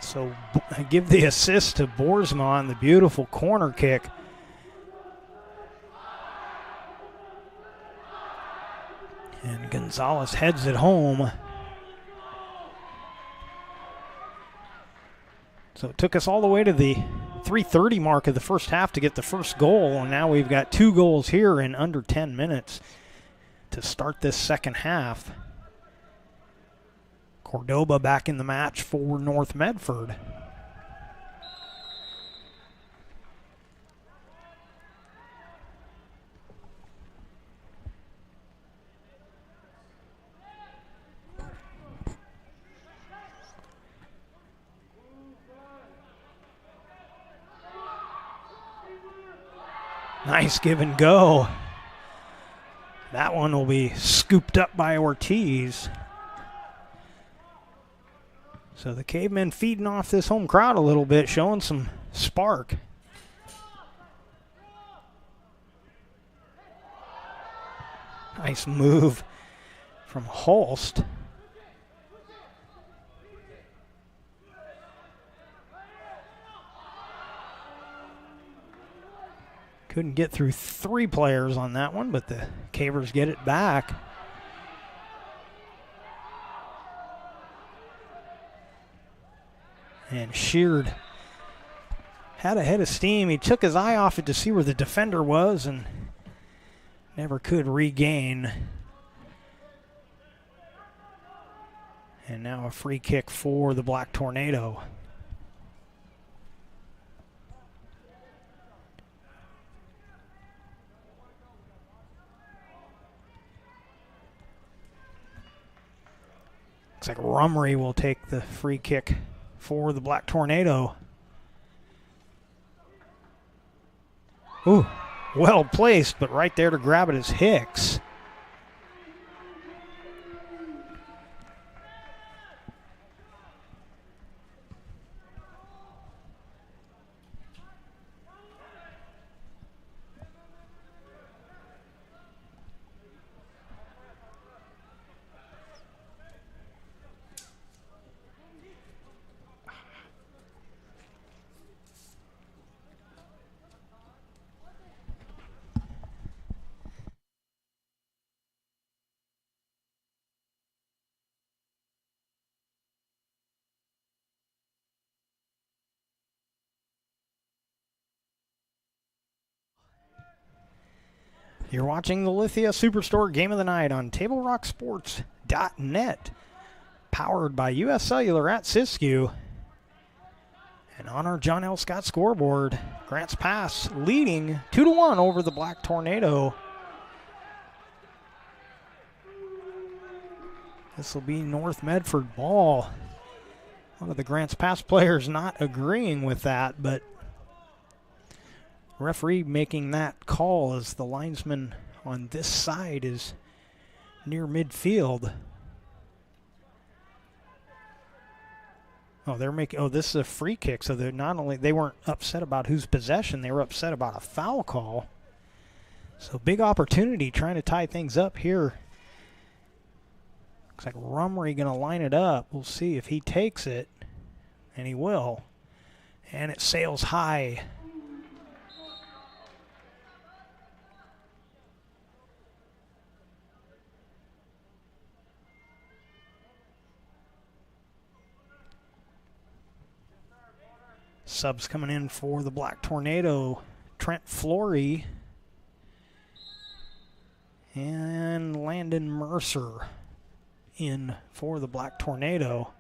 So I give the assist to Boersma on the beautiful corner kick. And Gonzalez heads it home. So it took us all the way to the 3:30 mark of the first half to get the first goal, and now we've got 2 goals here in under 10 minutes to start this second half. Cordoba back in the match for North Medford. Nice give and go. That one will be scooped up by Ortiz. So the Cavemen feeding off this home crowd a little bit, showing some spark. Nice move from Holst. Couldn't get through 3 players on that one, but the Cavers get it back. And Sheard had a head of steam. He took his eye off it to see where the defender was and never could regain. And now a free kick for the Black Tornado. Looks like Rumry will take the free kick for the Black Tornado. Ooh, well placed, but right there to grab it is Hicks. You're watching the Lithia Superstore Game of the Night on TableRockSports.net, powered by U.S. Cellular at Siskiyou. And on our John L. Scott scoreboard, Grants Pass leading 2-1 over the Black Tornado. This will be North Medford ball. One of the Grants Pass players not agreeing with that, but referee making that call as the linesman on this side is near midfield. Oh, they're making. Oh, this is a free kick. So they're not only they weren't upset about whose possession, they were upset about a foul call. So big opportunity trying to tie things up here. Looks like Rumry going to line it up. We'll see if he takes it, and he will. And it sails high. Subs coming in for the Black Tornado, Trent Flory and Landon Mercer in for the Black Tornado.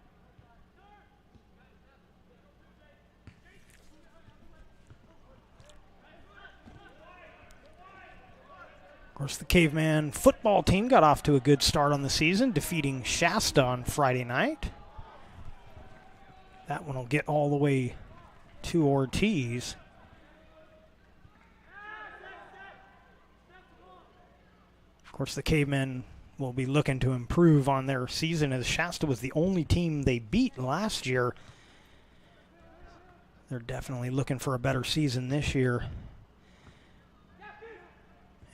Of course, the Caveman football team got off to a good start on the season, defeating Shasta on Friday night. That one will get all the way to Ortiz. Of course, the Cavemen will be looking to improve on their season as Shasta was the only team they beat last year. They're definitely looking for a better season this year.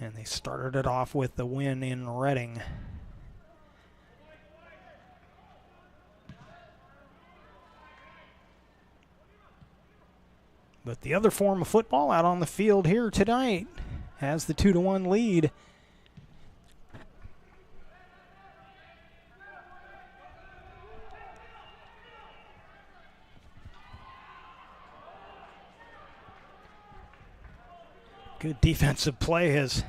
And they started it off with the win in Reading. But the other form of football out on the field here tonight has the 2-1 lead. Good defensive play as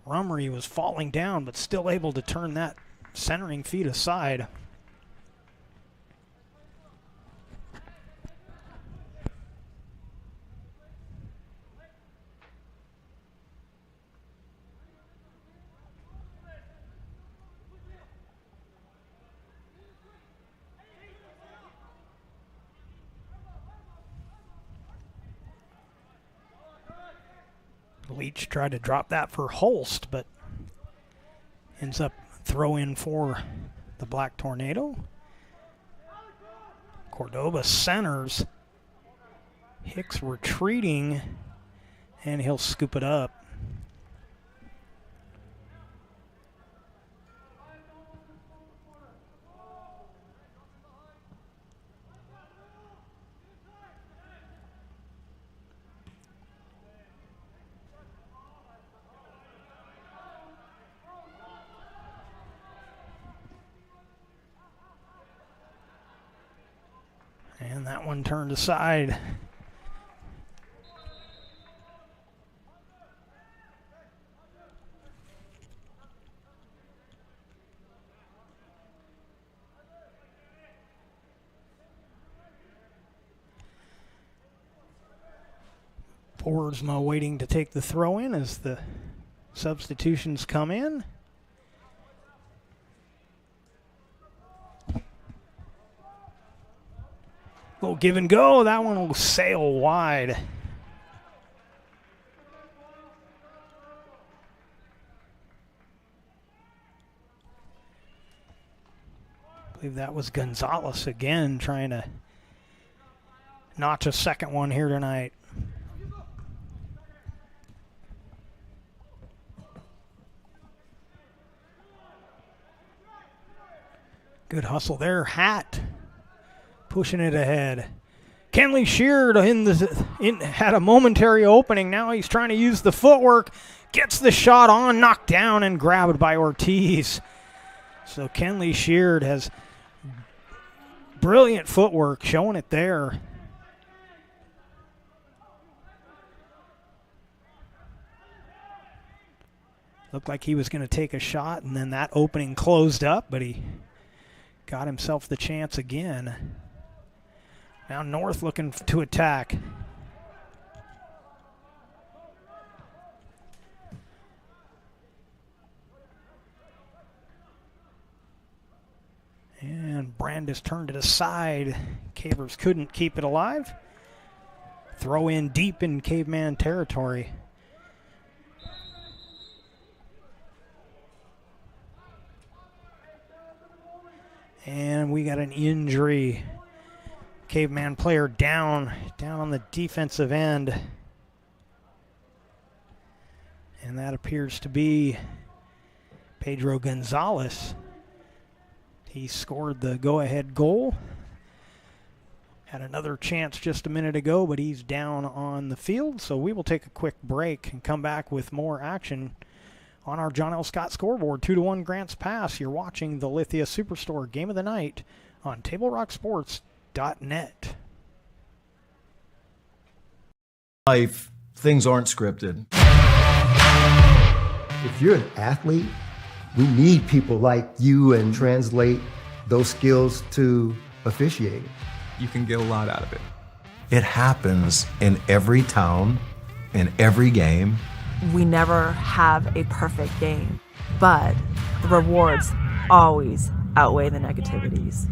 Rumry was falling down, but still able to turn that centering feet aside. Leach tried to drop that for Holst, but ends up throw in for the Black Tornado. Cordoba centers. Hicks retreating, and he'll scoop it up. And that one turned aside. Boersma waiting to take the throw in as the substitutions come in. Little give and go. That one will sail wide. I believe that was Gonzalez again trying to notch a second one here tonight. Good hustle there. Hatt pushing it ahead. Kenley Sheard had a momentary opening. Now he's trying to use the footwork. Gets the shot on, knocked down, and grabbed by Ortiz. So Kenley Sheard has brilliant footwork, showing it there. Looked like he was going to take a shot, and then that opening closed up, but he got himself the chance again. Now North looking to attack. And Brandis turned it aside. Cavers couldn't keep it alive. Throw in deep in Caveman territory. And we got an injury. Caveman player down on the defensive end. And that appears to be Pedro Gonzalez. He scored the go-ahead goal. Had another chance just a minute ago, but he's down on the field. So we will take a quick break and come back with more action on our John L. Scott scoreboard. 2-1 Grants Pass. You're watching the Lithia Superstore Game of the Night on TableRockSports.net. Life, things aren't scripted. If you're an athlete, we need people like you and translate those skills to officiating. You can get a lot out of it. It happens in every town, in every game. We never have a perfect game, but the rewards always outweigh the negativities.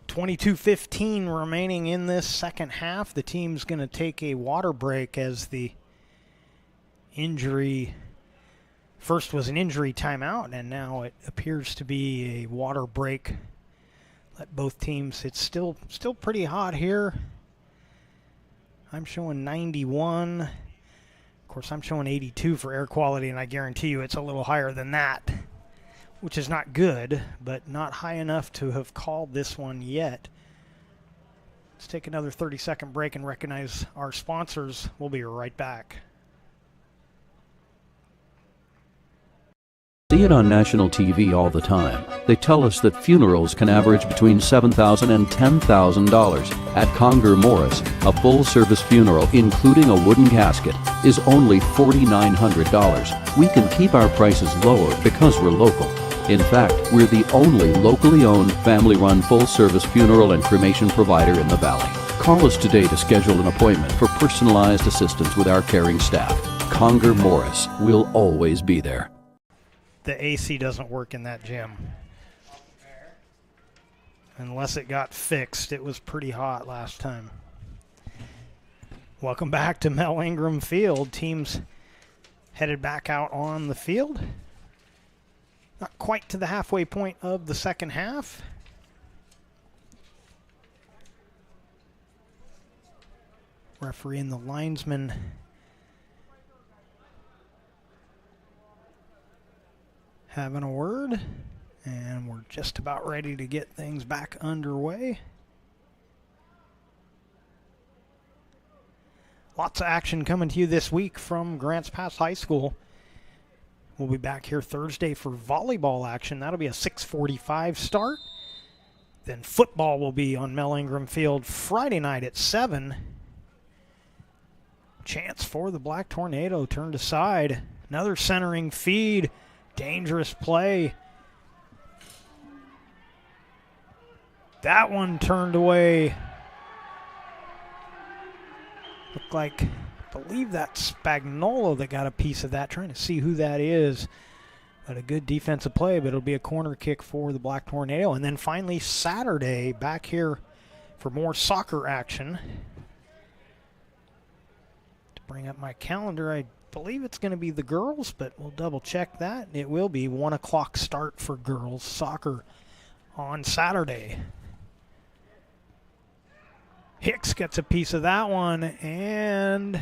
.22:15 remaining in this second half. The team's going to take a water break as the injury first was an injury timeout, and now it appears to be a water break. Let both teams. It's still pretty hot here. I'm showing 91. Of course, I'm showing 82 for air quality, and I guarantee you it's a little higher than that, which is not good, but not high enough to have called this one yet. Let's take another 30-second break and recognize our sponsors. We'll be right back. See it on national TV all the time. They tell us that funerals can average between $7,000 and $10,000. At Conger Morris, a full-service funeral, including a wooden casket, is only $4,900. We can keep our prices lower because we're local. In fact, we're the only locally owned, family-run, full-service funeral and cremation provider in the Valley. Call us today to schedule an appointment for personalized assistance with our caring staff. Conger Morris will always be there. The AC doesn't work in that gym. Unless it got fixed. It was pretty hot last time. Welcome back to Mel Ingram Field. Teams headed back out on the field. Not quite to the halfway point of the second half. Referee and the linesman having a word, and we're just about ready to get things back underway. Lots of action coming to you this week from Grants Pass High School. We'll be back here Thursday for volleyball action. That'll be a 6:45 start. Then football will be on Mel Ingram Field Friday night at 7. Chance for the Black Tornado turned aside. Another centering feed. Dangerous play. That one turned away. Looked like, I believe that's Spagnolo that got a piece of that. Trying to see who that is. But a good defensive play, but it'll be a corner kick for the Black Tornado. And then finally Saturday, back here for more soccer action. To bring up my calendar, I believe it's going to be the girls, but we'll double check that. It will be 1 o'clock start for girls soccer on Saturday. Hicks gets a piece of that one, and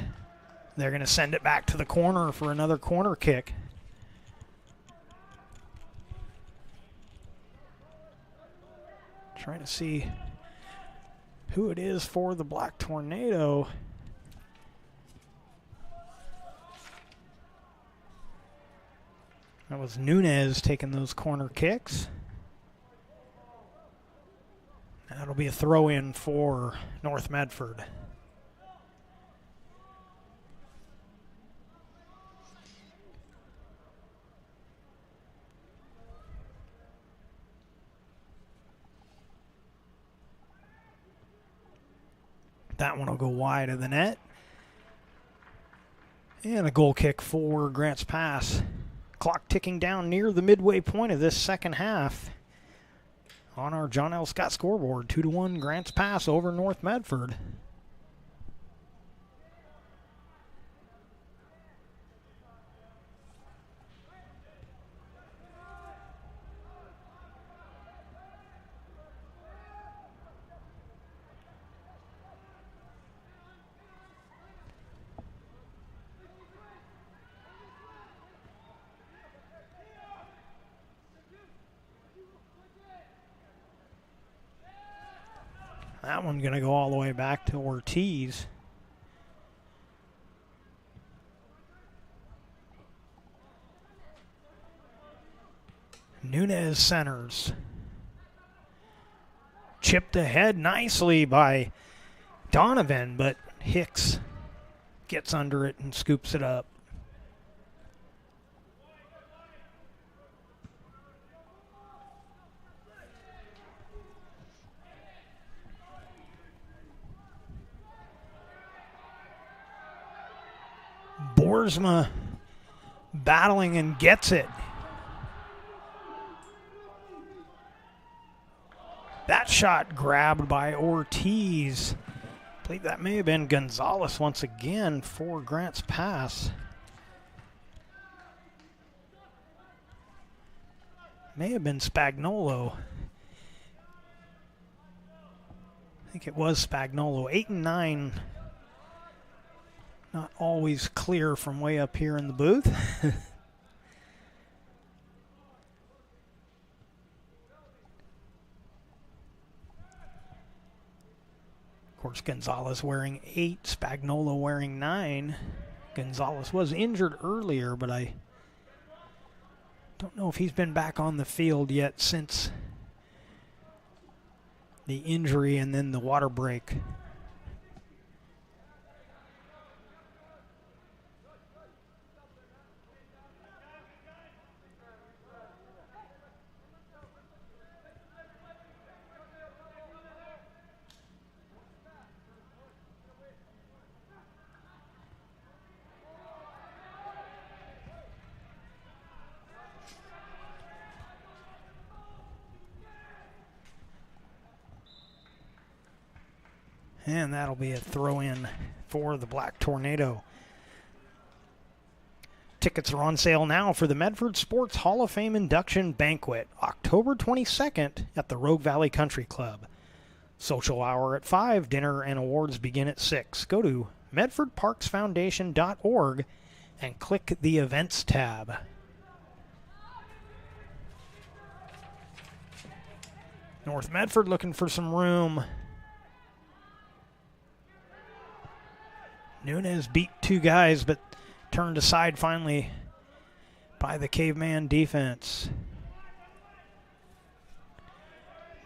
they're going to send it back to the corner for another corner kick. Trying to see who it is for the Black Tornado. That was Nunez taking those corner kicks. That'll be a throw-in for North Medford. That one will go wide of the net. And a goal kick for Grants Pass. Clock ticking down near the midway point of this second half. On our John L. Scott scoreboard, 2-1 Grants Pass over North Medford. That one going to go all the way back to Ortiz. Nunez centers. Chipped ahead nicely by Donovan, but Hicks gets under it and scoops it up. Boersma battling and gets it. That shot grabbed by Ortiz. I believe that may have been Gonzalez once again for Grants Pass. May have been Spagnolo. I think it was Spagnolo. 8 and 9. Not always clear from way up here in the booth. Of course, Gonzalez wearing 8, Spagnolo wearing 9. Gonzalez was injured earlier, but I Don't know if he's been back on the field yet since the injury and then the water break. And that'll be a throw-in for the Black Tornado. Tickets are on sale now for the Medford Sports Hall of Fame Induction Banquet, October 22nd at the Rogue Valley Country Club. Social hour at 5, dinner and awards begin at 6. Go to medfordparksfoundation.org and click the Events tab. North Medford looking for some room. Nunez beat two guys, but turned aside finally by the Caveman defense.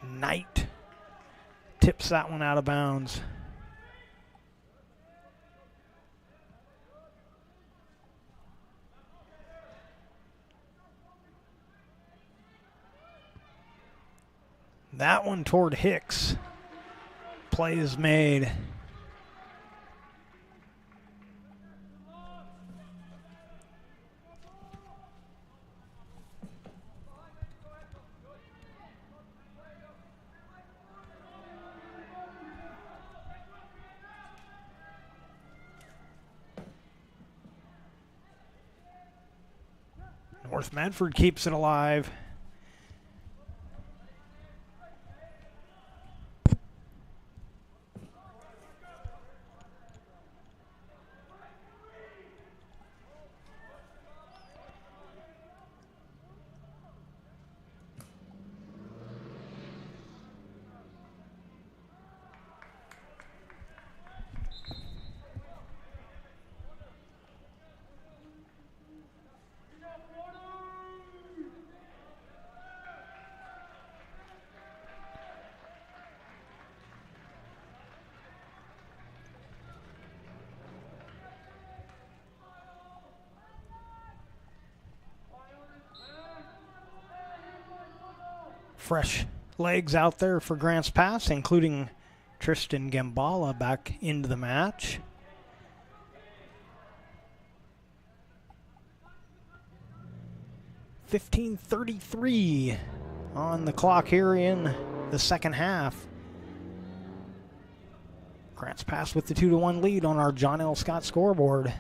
Knight tips that one out of bounds. That one toward Hicks. Play is made. North Medford keeps it alive. Fresh legs out there for Grants Pass, including Tristan Gambala back into the match. .15:33 on the clock here in the second half. Grants Pass with the 2-1 lead on our John L. Scott scoreboard.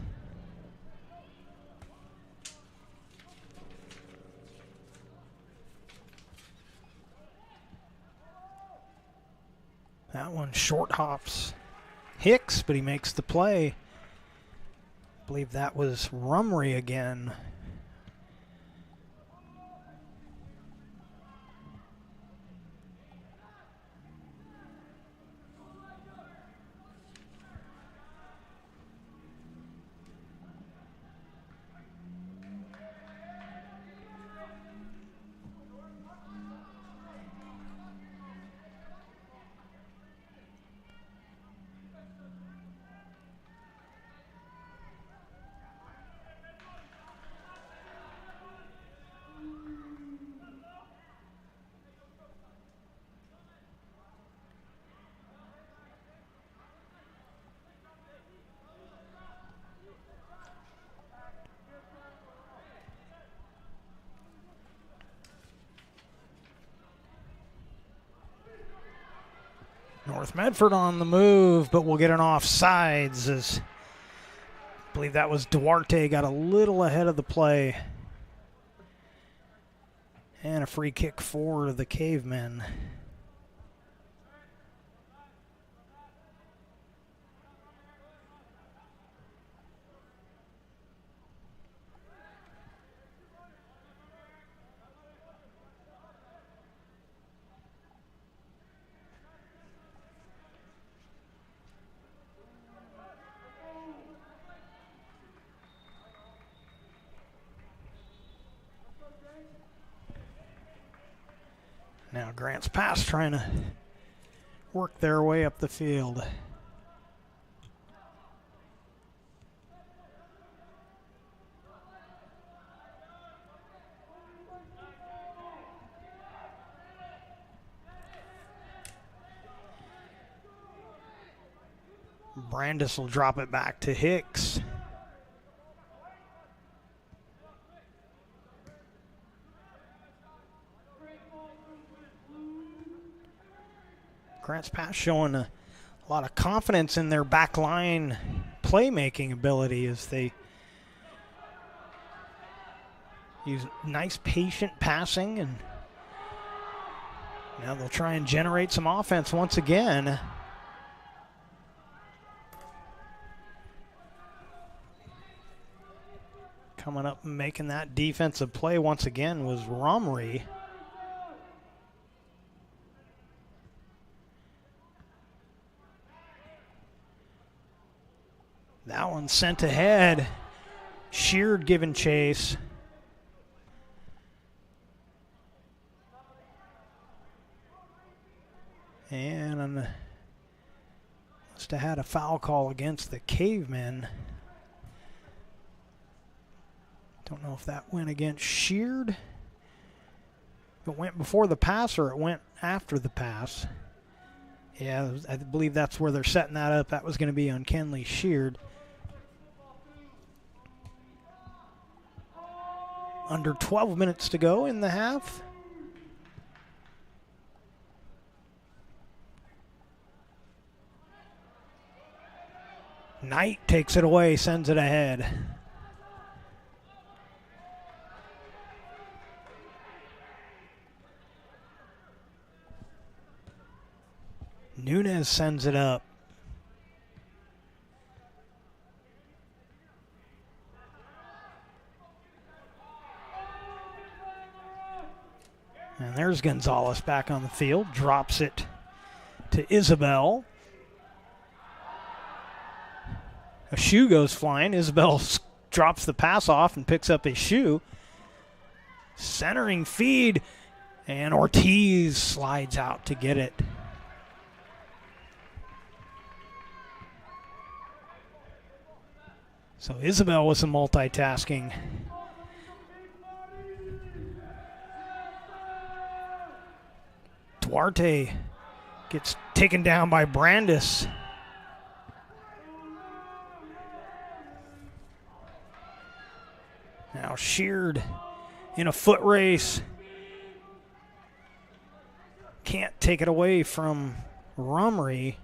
That one short hops Hicks, but he makes the play. I believe that was Rumry again. North Medford on the move, but we'll get an offsides as I believe that was Duarte got a little ahead of the play. And a free kick for the Cavemen. Grants Pass trying to work their way up the field. Brandis will drop it back to Hicks. Grants Pass showing a lot of confidence in their back line playmaking ability as they use nice patient passing, and now they'll try and generate some offense once again. Coming up and making that defensive play once again was Romrey. That one sent ahead. Sheard giving chase. And must have had a foul call against the Cavemen. Don't know if that went against Sheard. If it went before the pass or it went after the pass. Yeah, I believe that's where they're setting that up. That was going to be on Kenley Sheard. Under 12 minutes to go in the half. Knight takes it away, sends it ahead. Nunez sends it up. And there's Gonzalez back on the field, drops it to Isabel. A shoe goes flying. Isabel drops the pass off and picks up his shoe. Centering feed, and Ortiz slides out to get it. So Isabel with some multitasking. Duarte gets taken down by Brandis. Now Sheard in a foot race. Can't take it away from Romrey.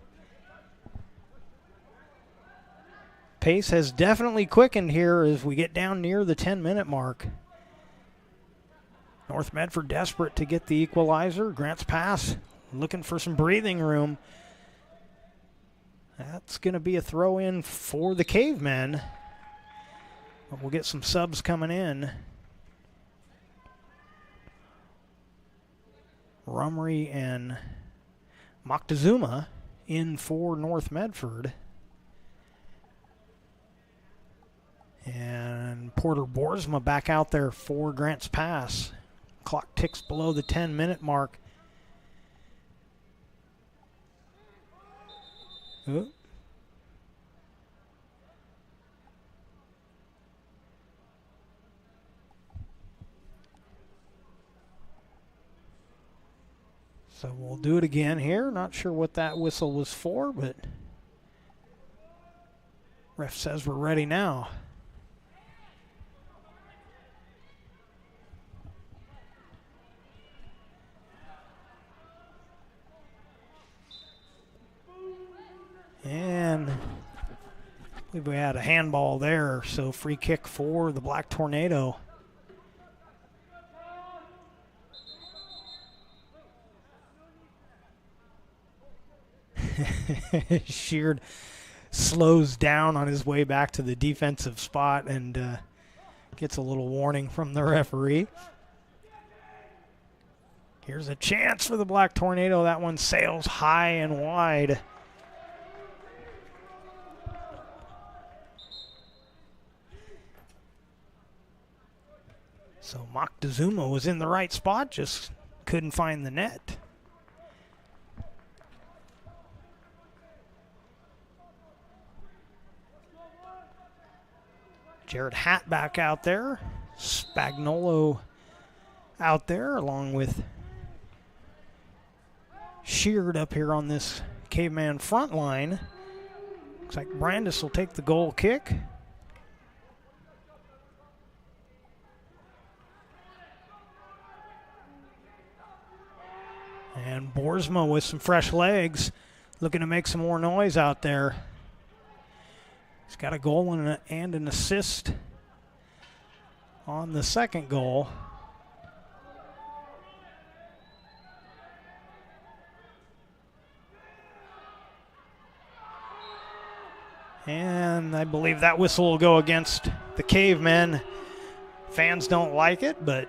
Pace has definitely quickened here as we get down near the 10-minute mark. North Medford desperate to get the equalizer. Grants Pass looking for some breathing room. That's going to be a throw-in for the Cavemen. But we'll get some subs coming in. Romrey and Moctezuma in for North Medford. And Porter Boersma back out there for Grants Pass. Clock ticks below the 10-minute mark. Ooh. So we'll do it again here. Not sure what that whistle was for, but ref says we're ready now. And I believe we had a handball there, so free kick for the Black Tornado. Sheard slows down on his way back to the defensive spot and gets a little warning from the referee. Here's a chance for the Black Tornado. That one sails high and wide. So Moctezuma was in the right spot, just couldn't find the net. Jared Hatt back out there. Spagnolo out there along with Sheard up here on this Caveman front line. Looks like Brandis will take the goal kick. And Boersma with some fresh legs, looking to make some more noise out there. He's got a goal and an assist on the second goal. And I believe that whistle will go against the Cavemen. Fans don't like it, but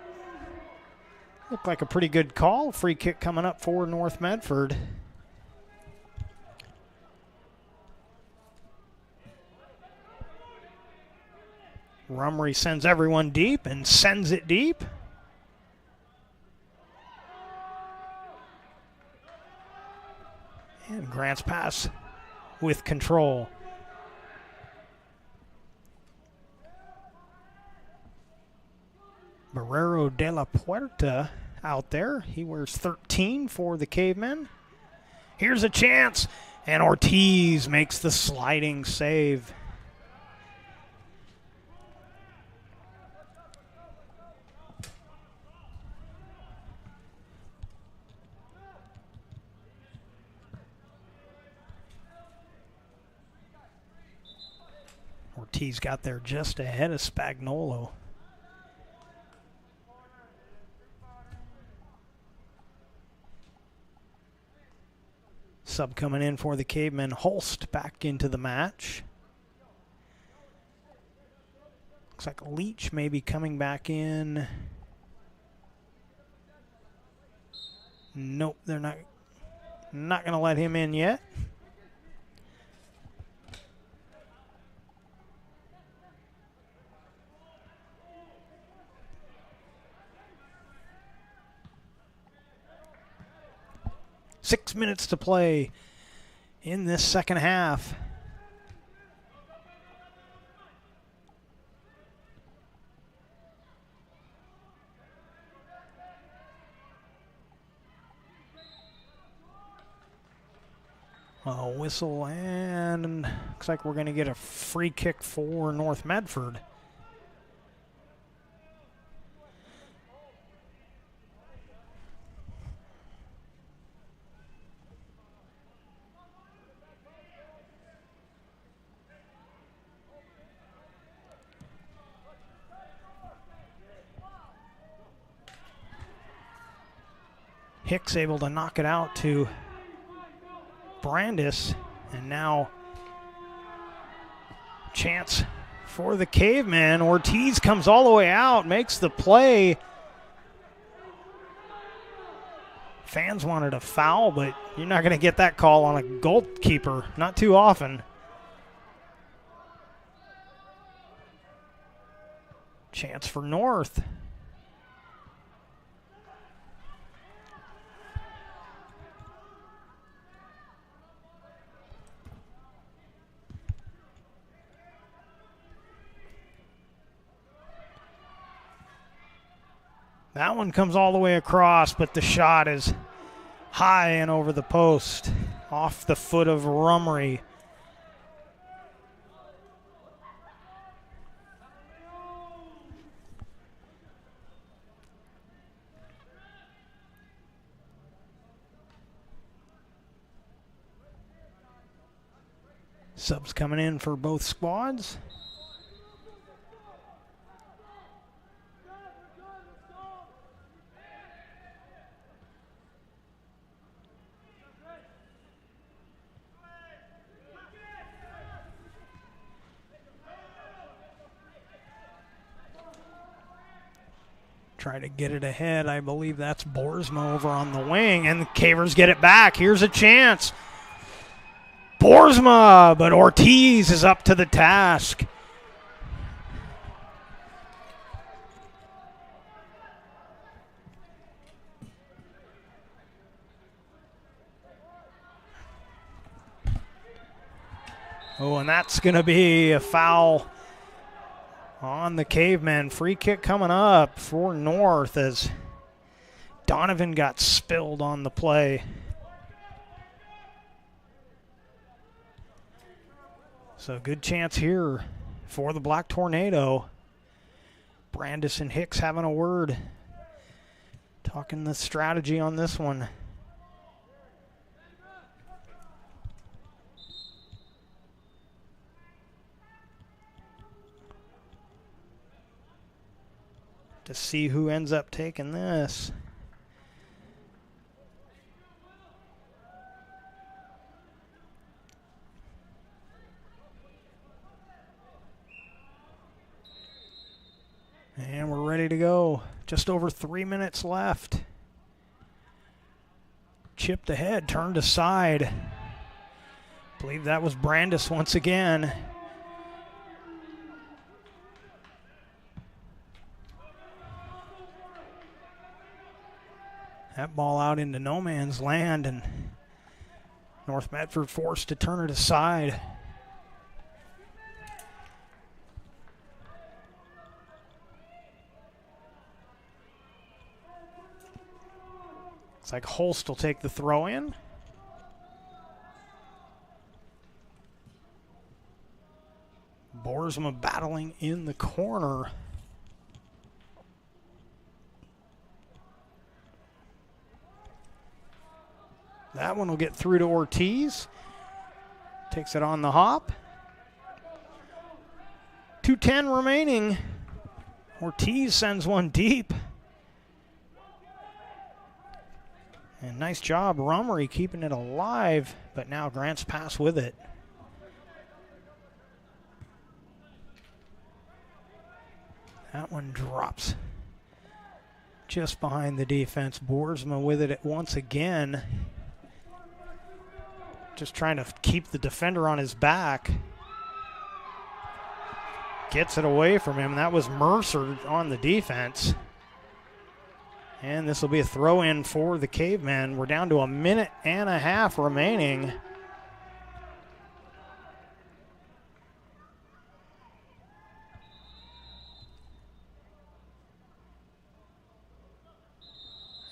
looked like a pretty good call. Free kick coming up for North Medford. Rumry sends everyone deep and sends it deep. And Grant's pass with control. Barrero de la Puerta out there. He wears 13 for the Cavemen. Here's a chance, and Ortiz makes the sliding save. Ortiz got there just ahead of Spagnolo. Sub coming in for the Cavemen. Holst back into the match. Looks like Leach may be coming back in. Nope, they're not going to let him in yet. Six minutes to play in this second half. A whistle, and looks like we're going to get a free kick for North Medford. Hicks able to knock it out to Brandis, and now chance for the Cavemen. Ortiz comes all the way out, makes the play. Fans wanted a foul, but you're not going to get that call on a goalkeeper, not too often. Chance for North. That one comes all the way across, but the shot is high and over the post, off the foot of Rumry. Subs coming in for both squads. Try to get it ahead. I believe that's Boersma over on the wing, and the Cavers get it back. Here's a chance. Boersma, but Ortiz is up to the task. Oh, and that's going to be a foul on the Cavemen. Free kick coming up for North as Donovan got spilled on the play. So good chance here for the Black Tornado. Brandis and Hicks having a word. Talking the strategy on this one. To see who ends up taking this. And we're ready to go. Just over 3 minutes left. Chipped ahead, turned aside. Believe that was Brandis once again. That ball out into no man's land, and North Medford forced to turn it aside. Looks like Holst will take the throw in. Boersma battling in the corner. That one will get through to Ortiz. Takes it on the hop. 2:10 remaining. Ortiz sends one deep. And nice job, Rummery, keeping it alive, but now Grants Pass with it. That one drops just behind the defense. Boersma with it once again. Just trying to keep the defender on his back. Gets it away from him. That was Mercer on the defense. And this will be a throw-in for the Cavemen. We're down to 1.5 minutes remaining.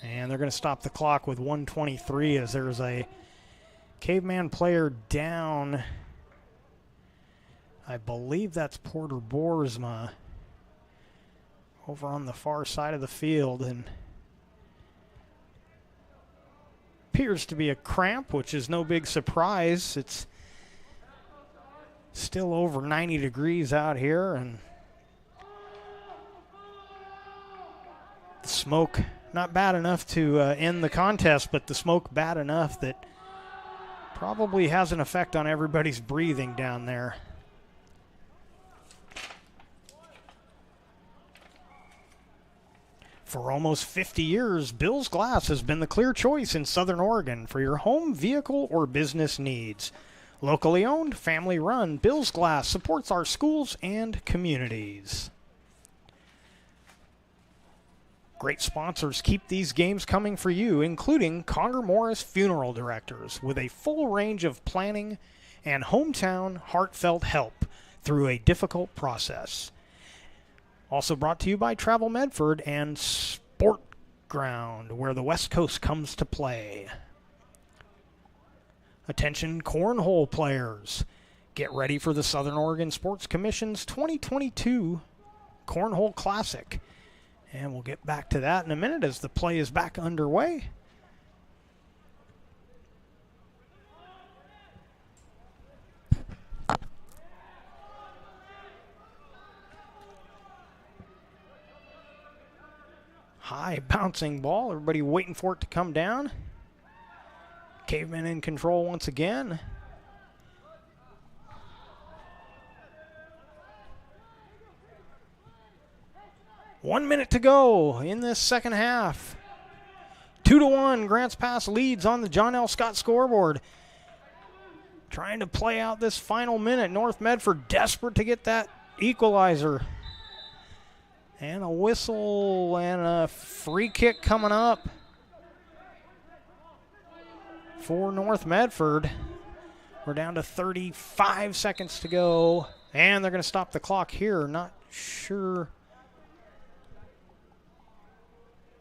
And they're going to stop the clock with 1:23 as there's a Caveman player down. I believe that's Porter Boersma over on the far side of the field, and appears to be a cramp, which is no big surprise. It's still over 90 degrees out here, and the smoke not bad enough to end the contest, but the smoke bad enough that probably has an effect on everybody's breathing down there. For almost 50 years, Bill's Glass has been the clear choice in Southern Oregon for your home, vehicle, or business needs. Locally owned, family run, Bill's Glass supports our schools and communities. Great sponsors keep these games coming for you, including Conger Morris Funeral Directors, with a full range of planning and hometown heartfelt help through a difficult process. Also brought to you by Travel Medford and Sport Ground, where the West Coast comes to play. Attention cornhole players. Get ready for the Southern Oregon Sports Commission's 2022 Cornhole Classic. And we'll get back to that in a minute as the play is back underway. High bouncing ball. Everybody waiting for it to come down. Cavemen in control once again. One minute to go in this second half. 2-1, Grants Pass leads on the John L. Scott scoreboard. Trying to play out this final minute. North Medford desperate to get that equalizer. And a whistle and a free kick coming up for North Medford. We're down to 35 seconds to go. And they're going to stop the clock here. Not sure.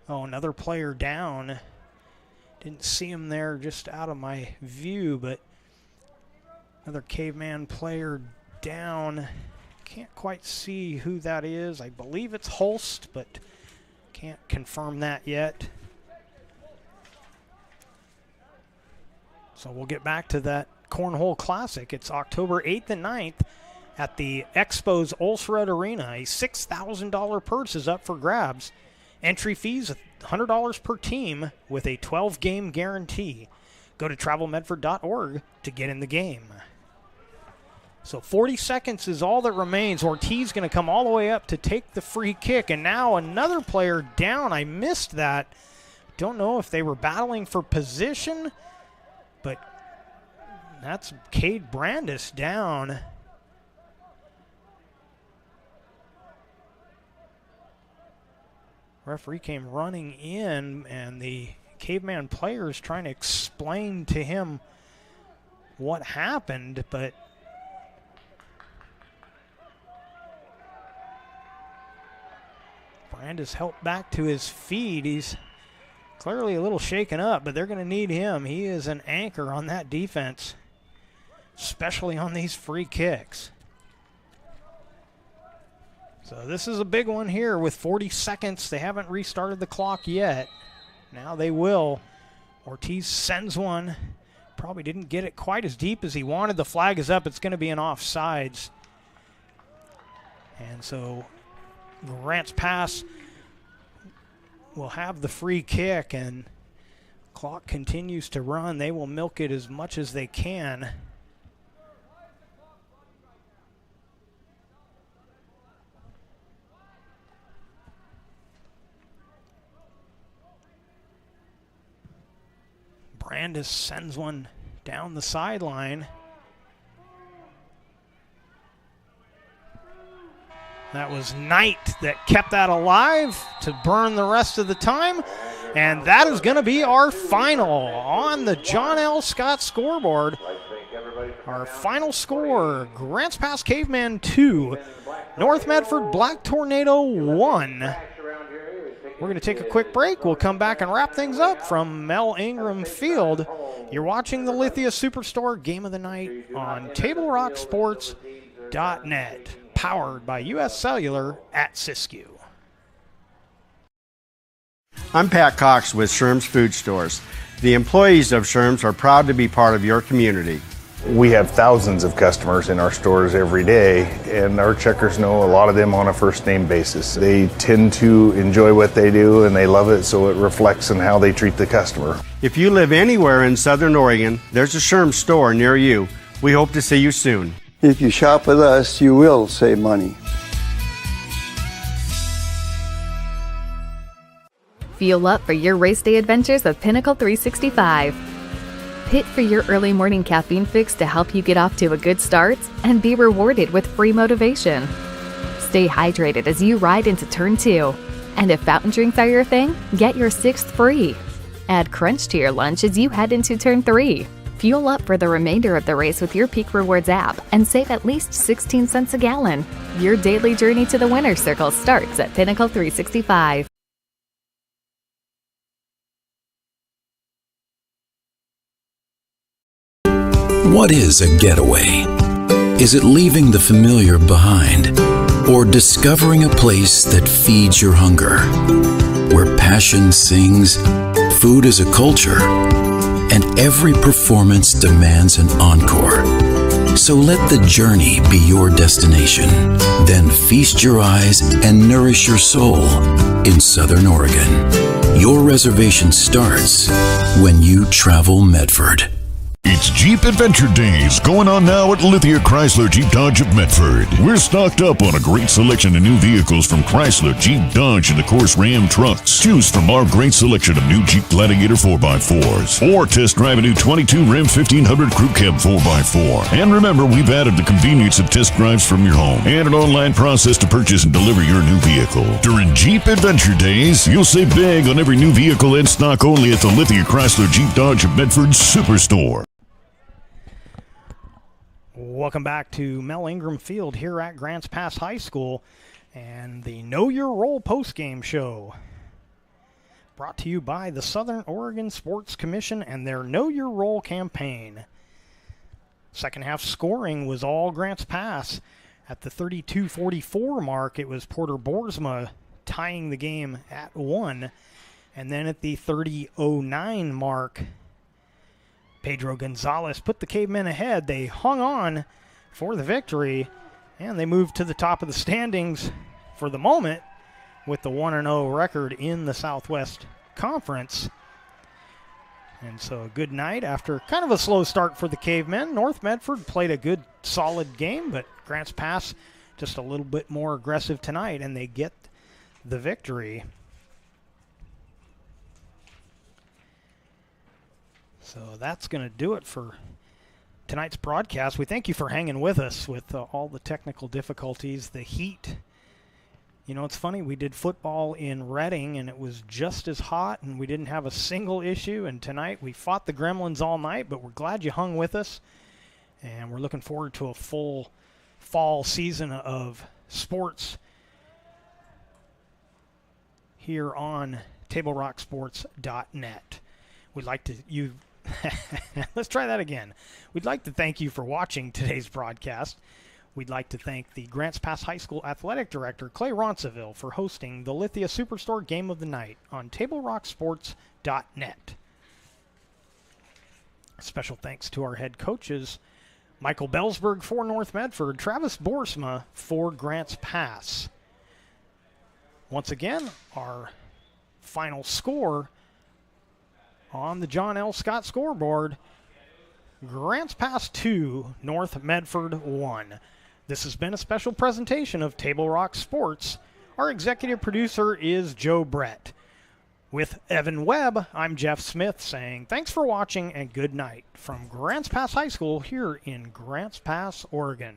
Oh, another player down. Didn't see him there, just out of my view, but another Caveman player down. Can't quite see who that is. I believe it's Holst, but can't confirm that yet. So we'll get back to that Cornhole Classic. It's October 8th and 9th at the Expos Ulsrud Arena. A $6,000 purse is up for grabs. Entry fees $100 per team with a 12-game guarantee. Go to travelmedford.org to get in the game. So 40 seconds is all that remains. Ortiz going to come all the way up to take the free kick, and now another player down. I missed that. Don't know if they were battling for position, but that's Cade Brandis down. Referee came running in, and the Caveman player is trying to explain to him what happened, but Brandis helped back to his feet. He's clearly a little shaken up, but they're going to need him. He is an anchor on that defense, especially on these free kicks. So this is a big one here with 40 seconds. They haven't restarted the clock yet. Now they will. Ortiz sends one. Probably didn't get it quite as deep as he wanted. The flag is up. It's going to be an offsides. And so Grants Pass will have the free kick, and clock continues to run. They will milk it as much as they can. Brandis sends one down the sideline. That was Knight that kept that alive to burn the rest of the time. And that is going to be our final on the John L. Scott scoreboard. Our final score, Grants Pass Caveman 2, North Medford Black Tornado 1. We're going to take a quick break. We'll come back and wrap things up from Mel Ingram Field. You're watching the Lithia Superstore Game of the Night on TableRockSports.net. Powered by U.S. Cellular at Siskiyou. I'm Pat Cox with Sherm's Food Stores. The employees of Sherm's are proud to be part of your community. We have thousands of customers in our stores every day, and our checkers know a lot of them on a first name basis. They tend to enjoy what they do and they love it, so it reflects in how they treat the customer. If you live anywhere in Southern Oregon, there's a Sherm's store near you. We hope to see you soon. If you shop with us, you will save money. Fuel up for your race day adventures with Pinnacle 365. Pit for your early morning caffeine fix to help you get off to a good start and be rewarded with free motivation. Stay hydrated as you ride into Turn 2. And if fountain drinks are your thing, get your 6th free. Add Crunch to your lunch as you head into Turn 3. Fuel up for the remainder of the race with your Peak Rewards app and save at least 16 cents a gallon. Your daily journey to the winner's circle starts at Pinnacle 365. What is a getaway? Is it leaving the familiar behind? Or discovering a place that feeds your hunger? Where passion sings, food is a culture, and every performance demands an encore. So let the journey be your destination. Then feast your eyes and nourish your soul in Southern Oregon. Your reservation starts when you travel Medford. It's Jeep Adventure Days going on now at Lithia Chrysler Jeep Dodge of Medford. We're stocked up on a great selection of new vehicles from Chrysler, Jeep, Dodge, and of course Ram trucks. Choose from our great selection of new Jeep Gladiator 4x4s or test drive a new 22 Ram 1500 Crew Cab 4x4. And remember, we've added the convenience of test drives from your home and an online process to purchase and deliver your new vehicle. During Jeep Adventure Days, you'll save big on every new vehicle in stock only at the Lithia Chrysler Jeep Dodge of Medford Superstore. Welcome back to Mel Ingram Field here at Grants Pass High School. And the Know Your Role postgame show, brought to you by the Southern Oregon Sports Commission and their Know Your Role campaign. Second half scoring was all Grants Pass. At the 32-44 mark, it was Porter Boersma tying the game at 1. And then at the 30-09 mark, Pedro Gonzalez put the Cavemen ahead. They hung on for the victory, and they moved to the top of the standings for the moment with the 1-0 record in the Southwest Conference. And so a good night after kind of a slow start for the Cavemen. North Medford played a good, solid game, but Grants Pass just a little bit more aggressive tonight, and they get the victory. So that's going to do it for tonight's broadcast. We thank you for hanging with us with all the technical difficulties, the heat. You know, it's funny, we did football in Reading, and it was just as hot, and we didn't have a single issue. And tonight we fought the Gremlins all night, but we're glad you hung with us. And we're looking forward to a full fall season of sports here on TableRockSports.net. We'd like to let's try that again. We'd like to thank you for watching today's broadcast. We'd like to thank the Grants Pass High School Athletic Director, Clay Ronceville, for hosting the Lithia Superstore Game of the Night on TableRockSports.net. Special thanks to our head coaches, Michael Bellsberg for North Medford, Travis Boersma for Grants Pass. Once again, our final score on the John L. Scott scoreboard: Grants Pass 2, North Medford 1. This has been a special presentation of Table Rock Sports. Our executive producer is Joe Brett. With Evan Webb, I'm Jeff Smith saying thanks for watching and good night from Grants Pass High School here in Grants Pass, Oregon.